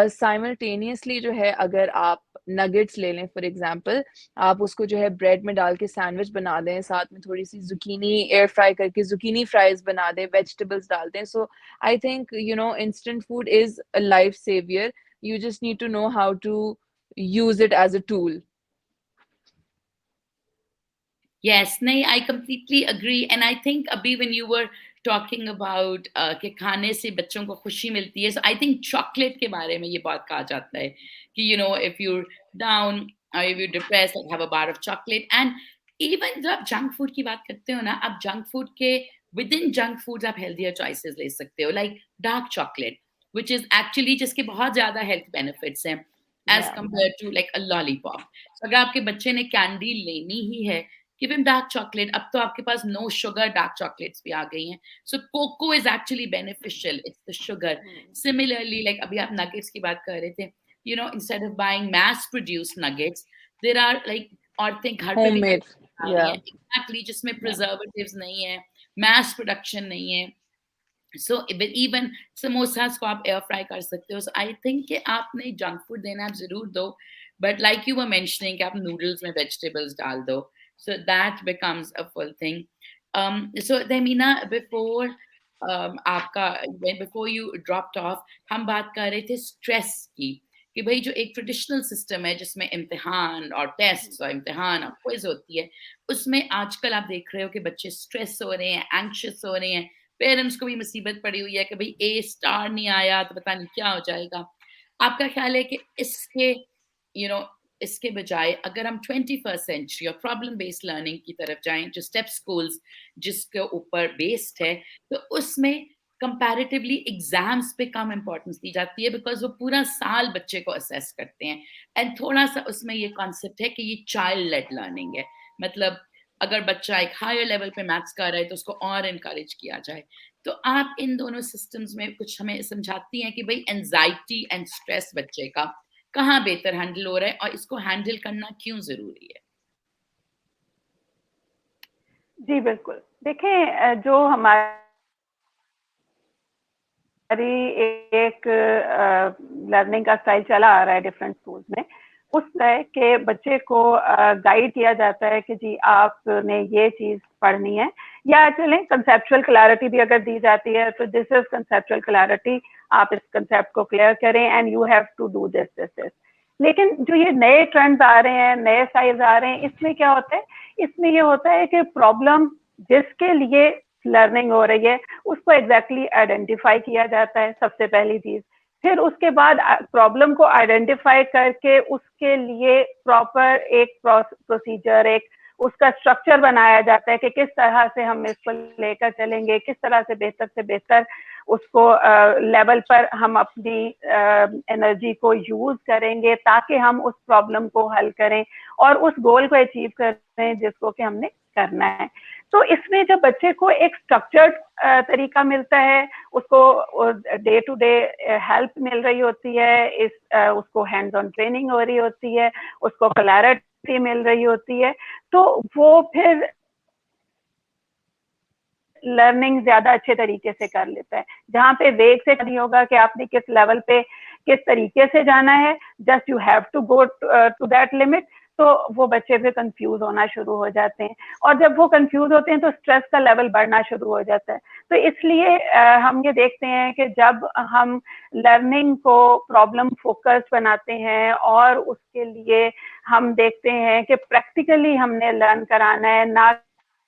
Simultaneously जो है, अगर आप नगेट्स ले लें फॉर एग्जांपल, आप उसको जो है ब्रेड में डाल के सैंडविच बना दें, साथ में थोड़ी सी जुकीनी एयर फ्राई करके जुकीनी फ्राइज बना दें, वेजिटेबल्स डाल दें. So I think instant food is a life saviour. You just need to know how to use it as a tool. Yes, nahi, I completely agree. And I think abhi when you were talking about कि खाने से बच्चों को खुशी मिलती है, so I think chocolate के बारे में ये बहुत कहा जाता है कि if you're down or if you're depressed, like have a bar of chocolate. And even जब आप junk food की बात करते हो ना, आप junk food के within junk foods आप healthier choices ले सकते हो, like dark chocolate, which is actually जिसके बहुत ज़्यादा health benefits हैं as compared to like a lollipop. So अगर आपके बच्चे ने candy लेनी ही है, give him dark chocolate. अब तो आपके पास no sugar dark chocolates भी आ गई हैं. So cocoa is actually beneficial. It's the sugar. Similarly, like अभी आप nuggets की बात कर रहे थे, instead of buying mass produced nuggets, there are like औरतें घर पे भी Homemade. बना रही Yeah. हैं, exactly, जिसमें preservatives नहीं है, mass production नहीं है. So even samosas को आप एयर फ्राई कर सकते हो. So I think कि आपने जंक फूड देना आप जरूर दो, but like you were mentioning कि आप noodles में vegetables डाल दो. So that becomes a full thing. So Tehmina, before you dropped off, हम बात कर रहे थे stress की, कि भाई जो एक ट्रेडिशनल सिस्टम है जिसमें इम्तिहान और टेस्ट और इम्तिहान और क्विज होती है, उसमें आजकल आप देख रहे हो कि बच्चे स्ट्रेस हो रहे हैं, एंग्शियस हो रहे हैं, पेरेंट्स को भी मुसीबत पड़ी हुई है कि भाई ए स्टार नहीं आया तो पता नहीं क्या हो जाएगा. आपका ख्याल है कि यू नो इसके बजाय अगर हम 21st सेंचुरी और प्रॉब्लम बेस्ड लर्निंग की तरफ जाएं, जो स्टेप स्कूल्स जिसके ऊपर बेस्ड है, तो उसमें कंपैरेटिवली एग्जाम्स पे कम इंपॉर्टेंस दी जाती है बिकॉज वो पूरा साल बच्चे को असेस करते हैं. एंड थोड़ा सा उसमें ये कॉन्सेप्ट है कि ये चाइल्ड लेड लर्निंग है, मतलब अगर बच्चा एक हायर लेवल पे मैथ्स कर रहा है तो उसको और इनकरेज किया जाए. तो आप इन दोनों सिस्टम्स में कुछ हमें समझाती हैं कि भाई एंजाइटी एंड स्ट्रेस बच्चे का कहाँ बेहतर हैंडल हो रहा है और इसको हैंडल करना क्यों जरूरी है? जी बिल्कुल. देखें, जो हमारी एक लर्निंग का स्टाइल चला आ रहा है डिफरेंट स्कूल्स में, उस तरह के बच्चे को गाइड किया जाता है कि जी आपने ये चीज पढ़नी है, या चलें कंसेप्चुअल क्लैरिटी भी अगर दी जाती है तो दिस इज कंसेप्चुअल क्लैरिटी, आप इस कंसेप्ट को क्लियर करें and you have to do this this this. लेकिन जो ये नए ट्रेंड्स आ रहे हैं, नए स्टाइल्स आ रहे हैं, इसमें क्या होता है, इसमें ये होता है कि प्रॉब्लम जिसके लिए लर्निंग हो रही है उसको एग्जैक्टली आइडेंटिफाई किया जाता है, सबसे पहली चीज. फिर उसके बाद प्रॉब्लम को आइडेंटिफाई करके उसके लिए प्रॉपर एक प्रोसीजर, एक उसका स्ट्रक्चर बनाया जाता है कि किस तरह से हम इसको लेकर चलेंगे, किस तरह से बेहतर उसको लेवल पर हम अपनी एनर्जी को यूज करेंगे ताकि हम उस प्रॉब्लम को हल करें और उस गोल को अचीव करें जिसको कि हमने करना है. तो इसमें जब बच्चे को एक स्ट्रक्चर्ड तरीका मिलता है, उसको डे टू डे हेल्प मिल रही होती है, उसको हैंड्स ऑन ट्रेनिंग हो रही होती है, उसको क्लैरिटी मिल रही होती है, तो वो फिर लर्निंग ज्यादा अच्छे तरीके से कर लेता है. जहाँ पे वेग से नहीं होगा कि आपने किस लेवल पे किस तरीके से जाना है, just you have to go to that limit, तो वो बच्चे फिर कंफ्यूज होना शुरू हो जाते हैं, और जब वो कंफ्यूज होते हैं तो स्ट्रेस का लेवल बढ़ना शुरू हो जाता है. तो इसलिए हम ये देखते हैं कि जब हम लर्निंग को प्रॉब्लम फोकस्ड बनाते हैं और उसके लिए हम देखते हैं कि प्रैक्टिकली हमने लर्न कराना है, ना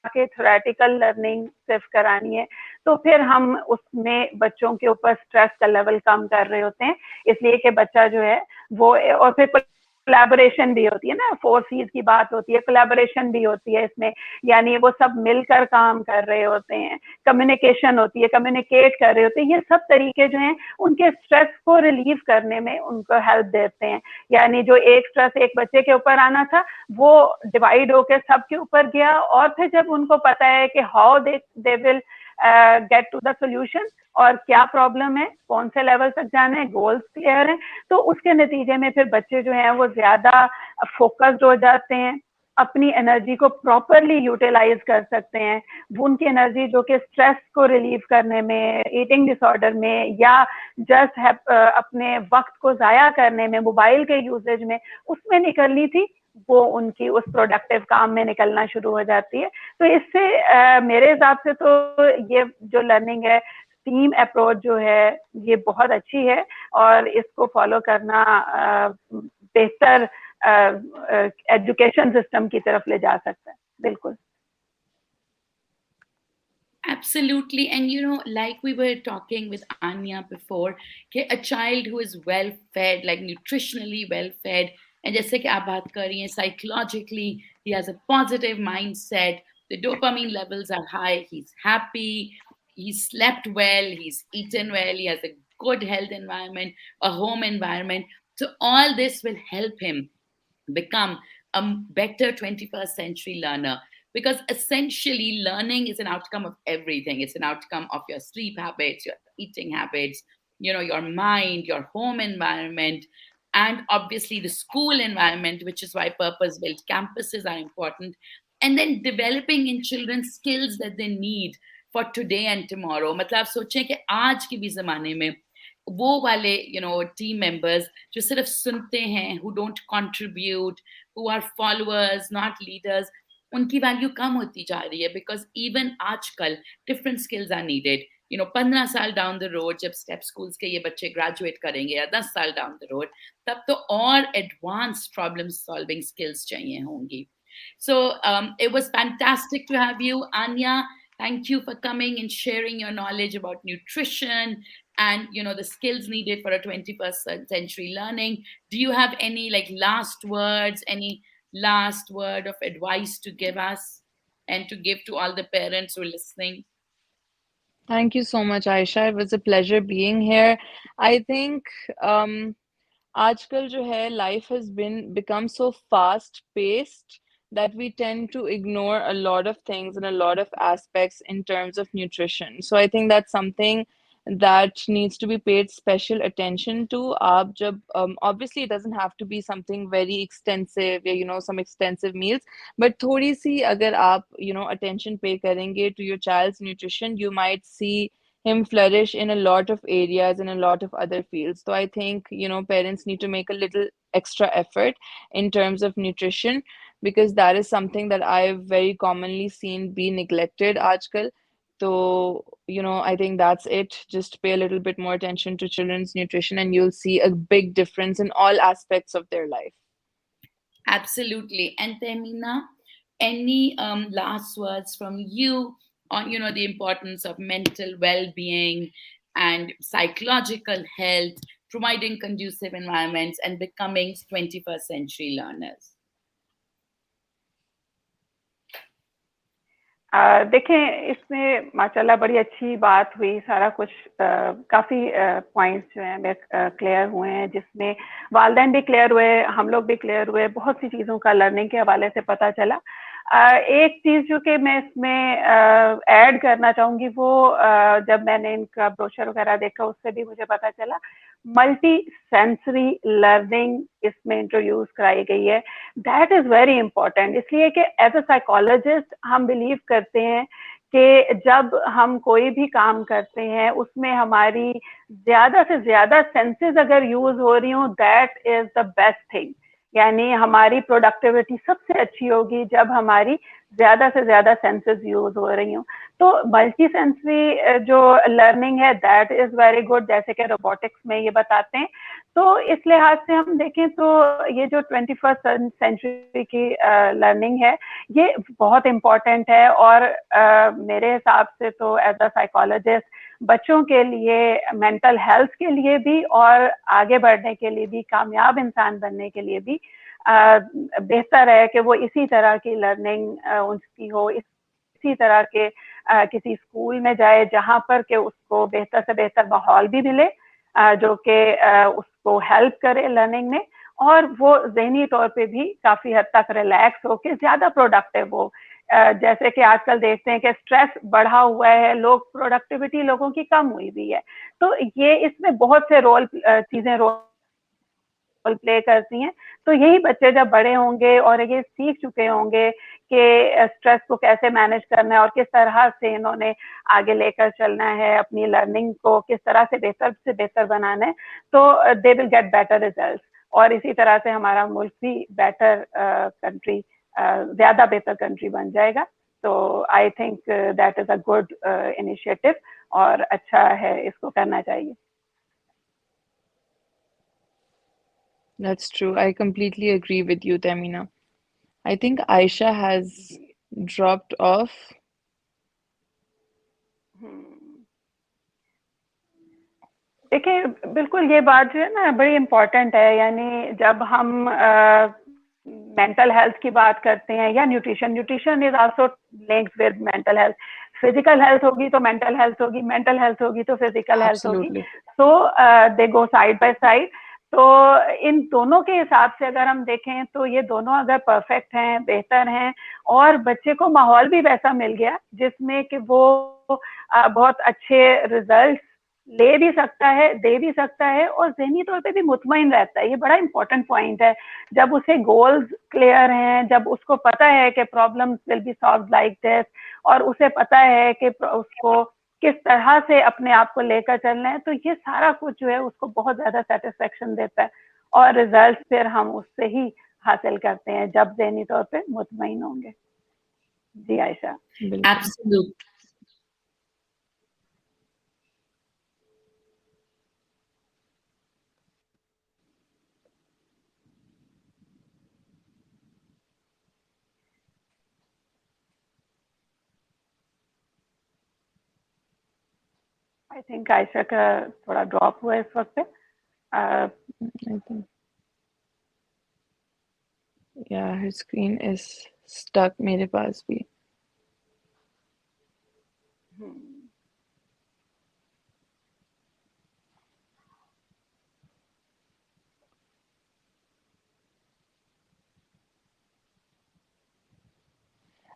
कि थ्योरेटिकल लर्निंग सिर्फ करानी है, तो फिर हम उसमें बच्चों के ऊपर स्ट्रेस का लेवल कम कर रहे होते हैं, इसलिए कि बच्चा जो है वो, और फिर कोलैबोरेशन भी होती है ना, 4 C's की बात होती है, कोलैबोरेशन भी होती है इसमें, यानी वो सब मिलकर काम कर रहे होते हैं, कम्युनिकेशन होती है, कम्युनिकेट कर रहे होते हैं, ये सब तरीके जो हैं उनके स्ट्रेस को रिलीव करने में उनको हेल्प देते हैं। यानी जो एक स्ट्रेस एक बच्चे के ऊपर आना था वो डिवाइड होकर सबके ऊपर गया, और फिर जब उनको पता है कि how they will get to the solution, और क्या प्रॉब्लम है, कौन से लेवल तक जाना है, गोल्स क्लियर है, तो उसके नतीजे में फिर बच्चे जो हैं वो ज्यादा फोकस्ड हो जाते हैं, अपनी एनर्जी को प्रॉपरली यूटिलाइज कर सकते हैं। वो उनकी एनर्जी जो कि स्ट्रेस को रिलीव करने में, ईटिंग डिसऑर्डर में, या जस्ट अपने वक्त को जाया करने में, मोबाइल के यूजेज में, उसमें निकलनी थी, वो उनकी उस प्रोडक्टिव काम में निकलना शुरू हो जाती है। तो इससे मेरे हिसाब से तो ये जो लर्निंग है, टीम अप्रोच जो है, ये बहुत अच्छी है, और इसको फॉलो करना बेहतर एजुकेशन सिस्टम की तरफ ले जा सकता है। बिल्कुल। Absolutely. And like we were talking with Anya before, कि a child who is well fed, like nutritionally well fed, and जैसे कि आप बात कर रही हैं, psychologically, he has a positive mindset, the dopamine levels are high, he's happy, he's slept well, he's eaten well, he has a good health environment, a home environment. So all this will help him become a better 21st century learner, because essentially learning is an outcome of everything. It's an outcome of your sleep habits, your eating habits, your mind, your home environment, and obviously the school environment, which is why purpose built campuses are important. And then developing in children skills that they need for today and tomorrow. मतलब आप सोचें कि आज के भी जमाने में वो वाले टीम मेंबर्स जो सिर्फ सुनते हैं, who don't contribute, who are followers not leaders, उनकी वैल्यू कम होती जा रही है, बिकॉज इवन आजकल डिफरेंट स्किल्स आर नीडेड। 15 साल डाउन द रोड जब स्टेप स्कूल्स के ये बच्चे ग्रेजुएट करेंगे, या 10 साल डाउन द रोड, तब तो और एडवांस प्रॉब्लम सॉल्विंग स्किल्स चाहिए होंगी। So it was fantastic to have you, Anya. Thank you for coming and sharing your knowledge about nutrition and the skills needed for a 21st century learning. Do you have any last words, any last word of advice to give us and to give to all the parents who are listening? Thank you so much, Aisha. It was a pleasure being here. I think आजकल जो है life has become so fast paced that we tend to ignore a lot of things and a lot of aspects in terms of nutrition. So I think that's something that needs to be paid special attention to. आप जब obviously it doesn't have to be something very extensive, some extensive meals, but थोड़ी सी अगर आप attention pay करेंगे to your child's nutrition, you might see him flourish in a lot of areas and a lot of other fields. So I think, parents need to make a little extra effort in terms of nutrition, because that is something that I've very commonly seen be neglected aajkal. So, I think that's it. Just pay a little bit more attention to children's nutrition and you'll see a big difference in all aspects of their life. Absolutely. And Tehmina, any last words from you on the importance of mental well-being and psychological health, providing conducive environments, and becoming 21st century learners? देखें, इसमें माशाल्लाह बड़ी अच्छी बात हुई, सारा कुछ काफ़ी पॉइंट्स जो हैं मैं क्लियर हुए हैं, जिसमें वालिदैन भी क्लियर हुए, हम लोग भी क्लियर हुए, बहुत सी चीज़ों का लर्निंग के हवाले से पता चला। एक चीज़ जो कि मैं इसमें ऐड करना चाहूँगी, वो जब मैंने इनका ब्रोशर वगैरह देखा उससे भी मुझे पता चला, मल्टी सेंसरी लर्निंग इसमें इंट्रोड्यूस कराई गई है। दैट इज़ वेरी इंपॉर्टेंट, इसलिए कि एज अ साइकोलॉजिस्ट हम बिलीव करते हैं कि जब हम कोई भी काम करते हैं उसमें हमारी ज़्यादा से ज़्यादा सेंसेस अगर यूज़ हो रही हों, that is the best thing. यानी हमारी प्रोडक्टिविटी सबसे अच्छी होगी जब हमारी ज्यादा से ज्यादा सेंसेस यूज हो रही हूँ। तो मल्टी सेंसरी जो लर्निंग है दैट इज वेरी गुड, जैसे कि रोबोटिक्स में ये बताते हैं। तो इस लिहाज से हम देखें तो ये जो 21st सेंचुरी की लर्निंग है ये बहुत इम्पोर्टेंट है। और मेरे हिसाब से तो एज अ साइकोलॉजिस्ट बच्चों के लिए, मेंटल हेल्थ के लिए भी और आगे बढ़ने के लिए भी, कामयाब इंसान बनने के लिए भी बेहतर है कि वो इसी तरह की लर्निंग उनकी हो, इसी तरह के किसी स्कूल में जाए जहाँ पर के उसको बेहतर से बेहतर माहौल भी मिले जो कि उसको हेल्प करे लर्निंग में, और वो ज़हनी तौर पे भी काफ़ी हद तक रिलैक्स होके ज़्यादा प्रोडक्टिव हो। जैसे कि आजकल देखते हैं कि स्ट्रेस बढ़ा हुआ है, लोग प्रोडक्टिविटी लोगों की कम हुई भी है। तो ये इसमें बहुत से चीज़ें रोल प्ले करती हैं। तो यही बच्चे जब बड़े होंगे और ये सीख चुके होंगे कि स्ट्रेस को कैसे मैनेज करना है और किस तरह से इन्होंने आगे लेकर चलना है, अपनी लर्निंग को किस तरह से बेहतर बनाना है, तो दे विल गेट बेटर रिजल्ट। और इसी तरह से हमारा मुल्क भी बेटर कंट्री, ज्यादा बेहतर कंट्री बन जाएगा। तो I think that is a good initiative और अच्छा है, इसको करना चाहिए। That's true. I completely agree with you, Temina. I think Aisha has dropped off. देखिए बिल्कुल ये बात जो है ना बड़ी इम्पोर्टेंट है। यानी जब हम मेंटल हेल्थ की बात करते हैं या nutrition is also linked with mental health. Physical health होगी तो मेंटल हेल्थ होगी, मेंटल हेल्थ होगी तो फिजिकल हेल्थ होगी। Absolutely. So they go side by side. तो इन दोनों के हिसाब से अगर हम देखें तो ये दोनों अगर परफेक्ट हैं, बेहतर हैं, और बच्चे को माहौल भी वैसा मिल गया जिसमें कि वो बहुत अच्छे रिजल्ट ले भी सकता है, दे भी सकता है, और ज़हनी तौर पे भी मुतमईन रहता है। ये बड़ा इंपॉर्टेंट पॉइंट है। जब उसे गोल्स क्लियर हैं, जब उसको पता है कि problems will be solve like this, और उसे पता है कि उसको किस तरह से अपने आप को लेकर चलना है, तो ये सारा कुछ जो है उसको बहुत ज्यादा सेटिस्फेक्शन देता है। और रिजल्ट फिर हम उससे ही हासिल करते हैं जब ज़हनी तौर पे मुतमईन होंगे। जी आयशा। बिल्कुल. Absolutely. आई थिंक आयशा का थोड़ा ड्रॉप हुआ इस वक्त पे। I think, yeah, her screen is stuck मेरे पास भी.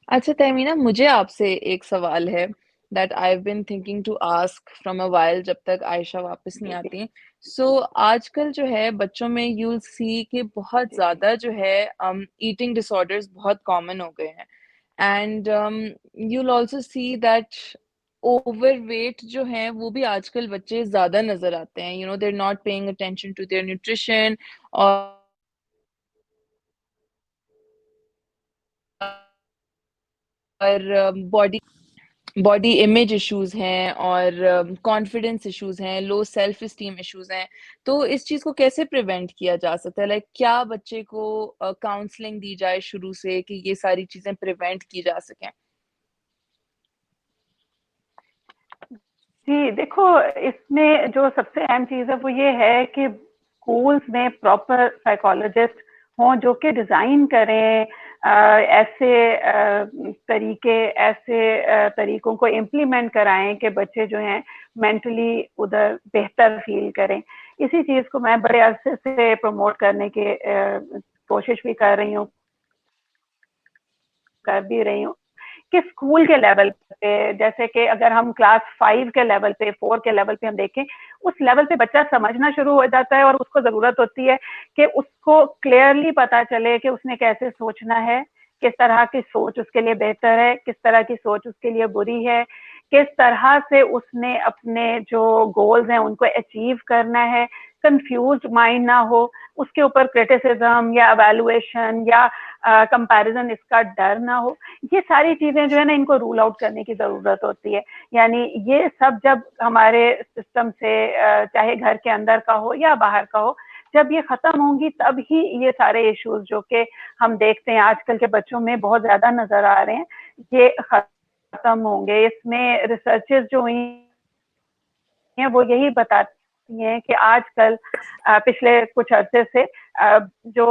अच्छा तहमीना, मुझे आपसे एक सवाल है that I've been thinking to ask from a while जब तक आयशा वापस नहीं जी जी आती. So आजकल जो है बच्चों में you'll see कि बहुत जी जी। ज़्यादा जो है eating disorders बहुत common हो गए हैं. And you'll also see that overweight जो हैं वो भी आजकल बच्चे ज़्यादा नज़र आते हैं. You know, they're not paying attention to their nutrition और बॉडी इमेज इश्यूज हैं और कॉन्फिडेंस इश्यूज हैं, लो सेल्फ एस्टीम इश्यूज हैं. तो इस चीज को कैसे प्रिवेंट किया जा सकता है? लाइक क्या बच्चे को काउंसलिंग दी जाए शुरू से कि ये सारी चीजें प्रिवेंट की जा सकें? जी देखो, इसमें जो सबसे अहम चीज़ है वो ये है कि स्कूल्स में प्रॉपर साइकोलॉजिस्ट हों जो कि डिज़ाइन करें ऐसे तरीकों को इम्प्लीमेंट कराएं कि बच्चे जो हैं मेंटली उधर बेहतर फील करें। इसी चीज़ को मैं बड़े अरसे से प्रमोट करने की कोशिश भी कर रही हूँ, कर भी रही हूँ कि स्कूल के लेवल पे, जैसे कि अगर हम क्लास 5 के लेवल पे, 4 के लेवल पे हम देखें, उस लेवल पे बच्चा समझना शुरू हो जाता है और उसको जरूरत होती है कि उसको क्लियरली पता चले कि उसने कैसे सोचना है, किस तरह की सोच उसके लिए बेहतर है, किस तरह की सोच उसके लिए बुरी है, किस तरह से उसने अपने जो गोल्स हैं उनको अचीव करना है, कंफ्यूज्ड माइंड ना हो। उसके ऊपर क्रिटिसिज्म या एवेलुएशन या कंपैरिजन, इसका डर ना हो, ये सारी चीजें जो है ना, इनको रूल आउट करने की जरूरत होती है। यानी ये सब जब हमारे सिस्टम से चाहे घर के अंदर का हो या बाहर का हो, जब ये खत्म होंगी तब ही ये सारे इश्यूज जो कि हम देखते हैं आजकल के बच्चों में बहुत ज्यादा नजर आ रहे हैं, ये खत्म होंगे। इसमें रिसर्चेस जो हुई हैं वो यही बताती हैं कि आजकल पिछले कुछ अरसे से जो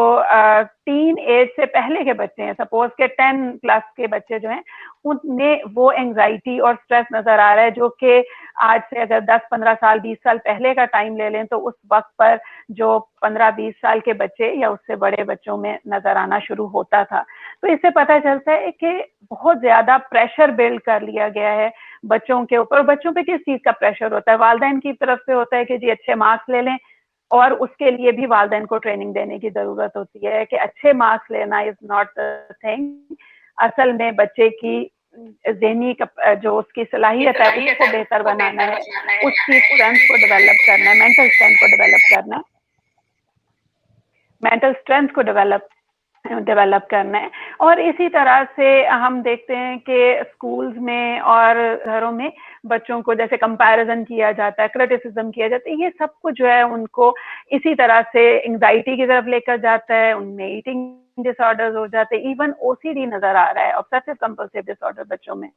टीन एज से पहले के बच्चे हैं, सपोज के 10 क्लास के बच्चे जो हैं, उनमें वो एंजाइटी और स्ट्रेस नजर आ रहा है जो कि आज से अगर 10-15 साल 20 साल पहले का टाइम ले लें तो उस वक्त पर जो 15-20 साल के बच्चे या उससे बड़े बच्चों में नजर आना शुरू होता था। तो इससे पता चलता है कि बहुत ज्यादा प्रेशर बिल्ड कर लिया गया है बच्चों के ऊपर। बच्चों पे किस चीज का प्रेशर होता है? वालिदैन की तरफ से होता है कि जी अच्छे मार्क्स ले लें, और उसके लिए भी वालिदैन को ट्रेनिंग देने की जरूरत होती है कि अच्छे मार्क्स लेना इज नॉट द थिंग। असल में बच्चे की ज़हनी जो उसकी सलाहियत है उसको बेहतर बनाना है, उसकी स्ट्रेंथ को डेवलप करना है, मेंटल स्ट्रेंथ को डेवलप करना है, मेंटल स्ट्रेंथ को डेवलप करना है। और इसी तरह से हम देखते हैं कि स्कूल्स में और घरों में बच्चों को जैसे कंपैरिजन किया जाता है, क्रिटिसिज्म किया जाता है, ये सब कुछ जो है उनको इसी तरह से एंग्जाइटी की तरफ लेकर जाता है, उनमें ईटिंग डिसऑर्डर्स हो जाते हैं, इवन ओसीडी नजर आ रहा है, ऑब्सेसिव कंपल्सिव डिसऑर्डर बच्चों में।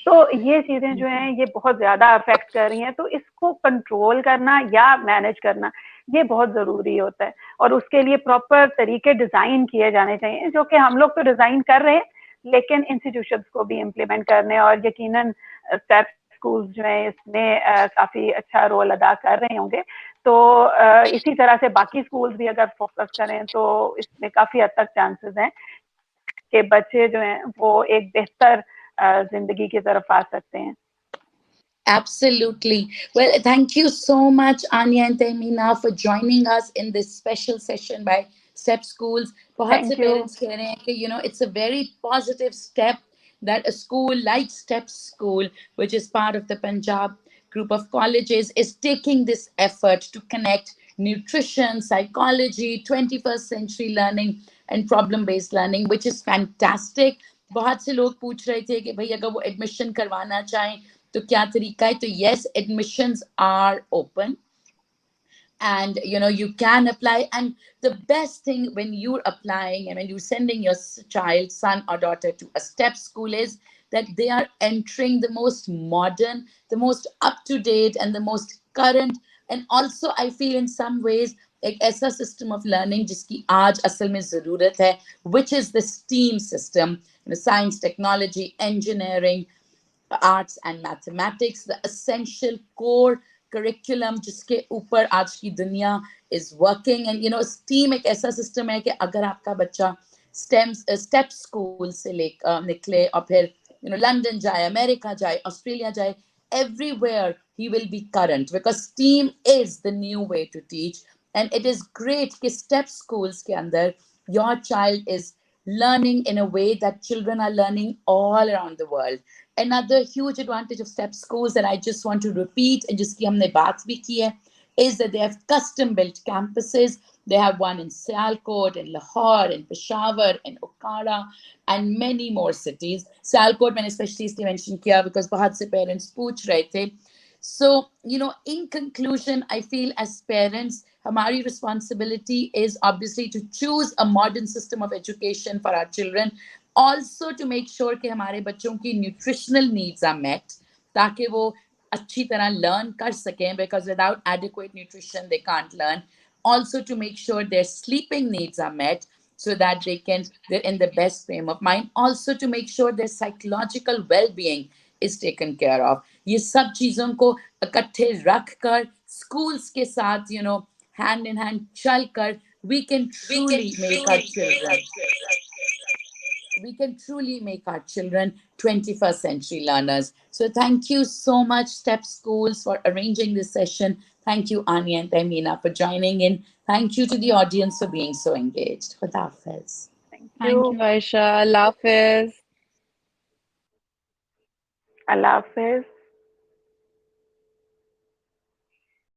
तो ये चीजें जो हैं ये बहुत ज्यादा अफेक्ट कर रही हैं, तो इसको कंट्रोल करना या मैनेज करना ये बहुत जरूरी होता है। और उसके लिए प्रॉपर तरीके डिजाइन किए जाने चाहिए, जो कि हम लोग तो डिजाइन कर रहे हैं, लेकिन इंस्टीट्यूशंस को भी इम्प्लीमेंट करने, और यकीनन स्टेप स्कूल्स जो है इसमें काफी अच्छा रोल अदा कर रहे होंगे। तो इसी तरह से बाकी स्कूल्स भी अगर फोकस करें तो इसमें काफी हद तक चांसेस हैं कि बच्चे जो हैं वो एक बेहतर जिंदगी की तरफ आ सकते हैं। Absolutely. Well, thank you so much, Anya and Tehmina, for joining us in this special session by Step Schools. बहुत से थैंक यू। parents कह रहे हैं कि it's a very positive step that a school like Step School, which is part of the Punjab group of colleges, is taking this effort to connect nutrition, psychology, 21st century learning, and problem-based learning, which is fantastic. बहुत से लोग पूछ रहे थे कि भाई अगर वो एडमिशन करवाना चाहें तो क्या तरीका है? तो yes, admissions are open, and you can apply. And the best thing when you're applying and when you're sending your child, son or daughter, to a step school is that they are entering the most modern, the most up to date, and the most current, and also I feel in some ways एक ऐसा system of learning जिसकी आज असल में ज़रूरत है, which is the STEAM system, science, technology, engineering, arts and mathematics, the essential core curriculum जिसके ऊपर आज की दुनिया is working. And STEAM एक ऐसा सिस्टम है कि अगर आपका बच्चा स्टेप स्कूल से निकले और फिर लंदन जाए, अमेरिका जाए, ऑस्ट्रेलिया जाए, everywhere he will be current, because STEAM is the new way to teach. And it is great कि step schools के अंदर your child is learning in a way that children are learning all around the world. Another huge advantage of step schools that I just want to repeat, and just हमने बात भी की है, is that they have custom built campuses. They have one in Sialkot, in Lahore, in Peshawar, in Okara, and many more cities. Sialkot मैंने especially इसलिए mention किया because बहुत से parents पूछ रहे थे. So, in conclusion, I feel as parents, हमारी responsibility is obviously to choose a modern system of education for our children. Also to make sure कि हमारे बच्चों की nutritional needs are met, ताकि वो अच्छी तरह learn कर सकें, because without adequate nutrition they can't learn. Also to make sure their sleeping needs are met so that they're in the best frame of mind. Also to make sure their psychological well-being is taken care of. ये सब चीजों को इकट्ठे रख कर schools के साथ hand in hand चल कर we can truly make our children we can truly make our children 21st century learners. So thank you so much, Step Schools, for arranging this session. Thank you, Anya and Tehmina, for joining in. Thank you to the audience for being so engaged. Khuda Hafiz. Thank you. Thank you, Aisha. Allah Hafiz. Allah Hafiz.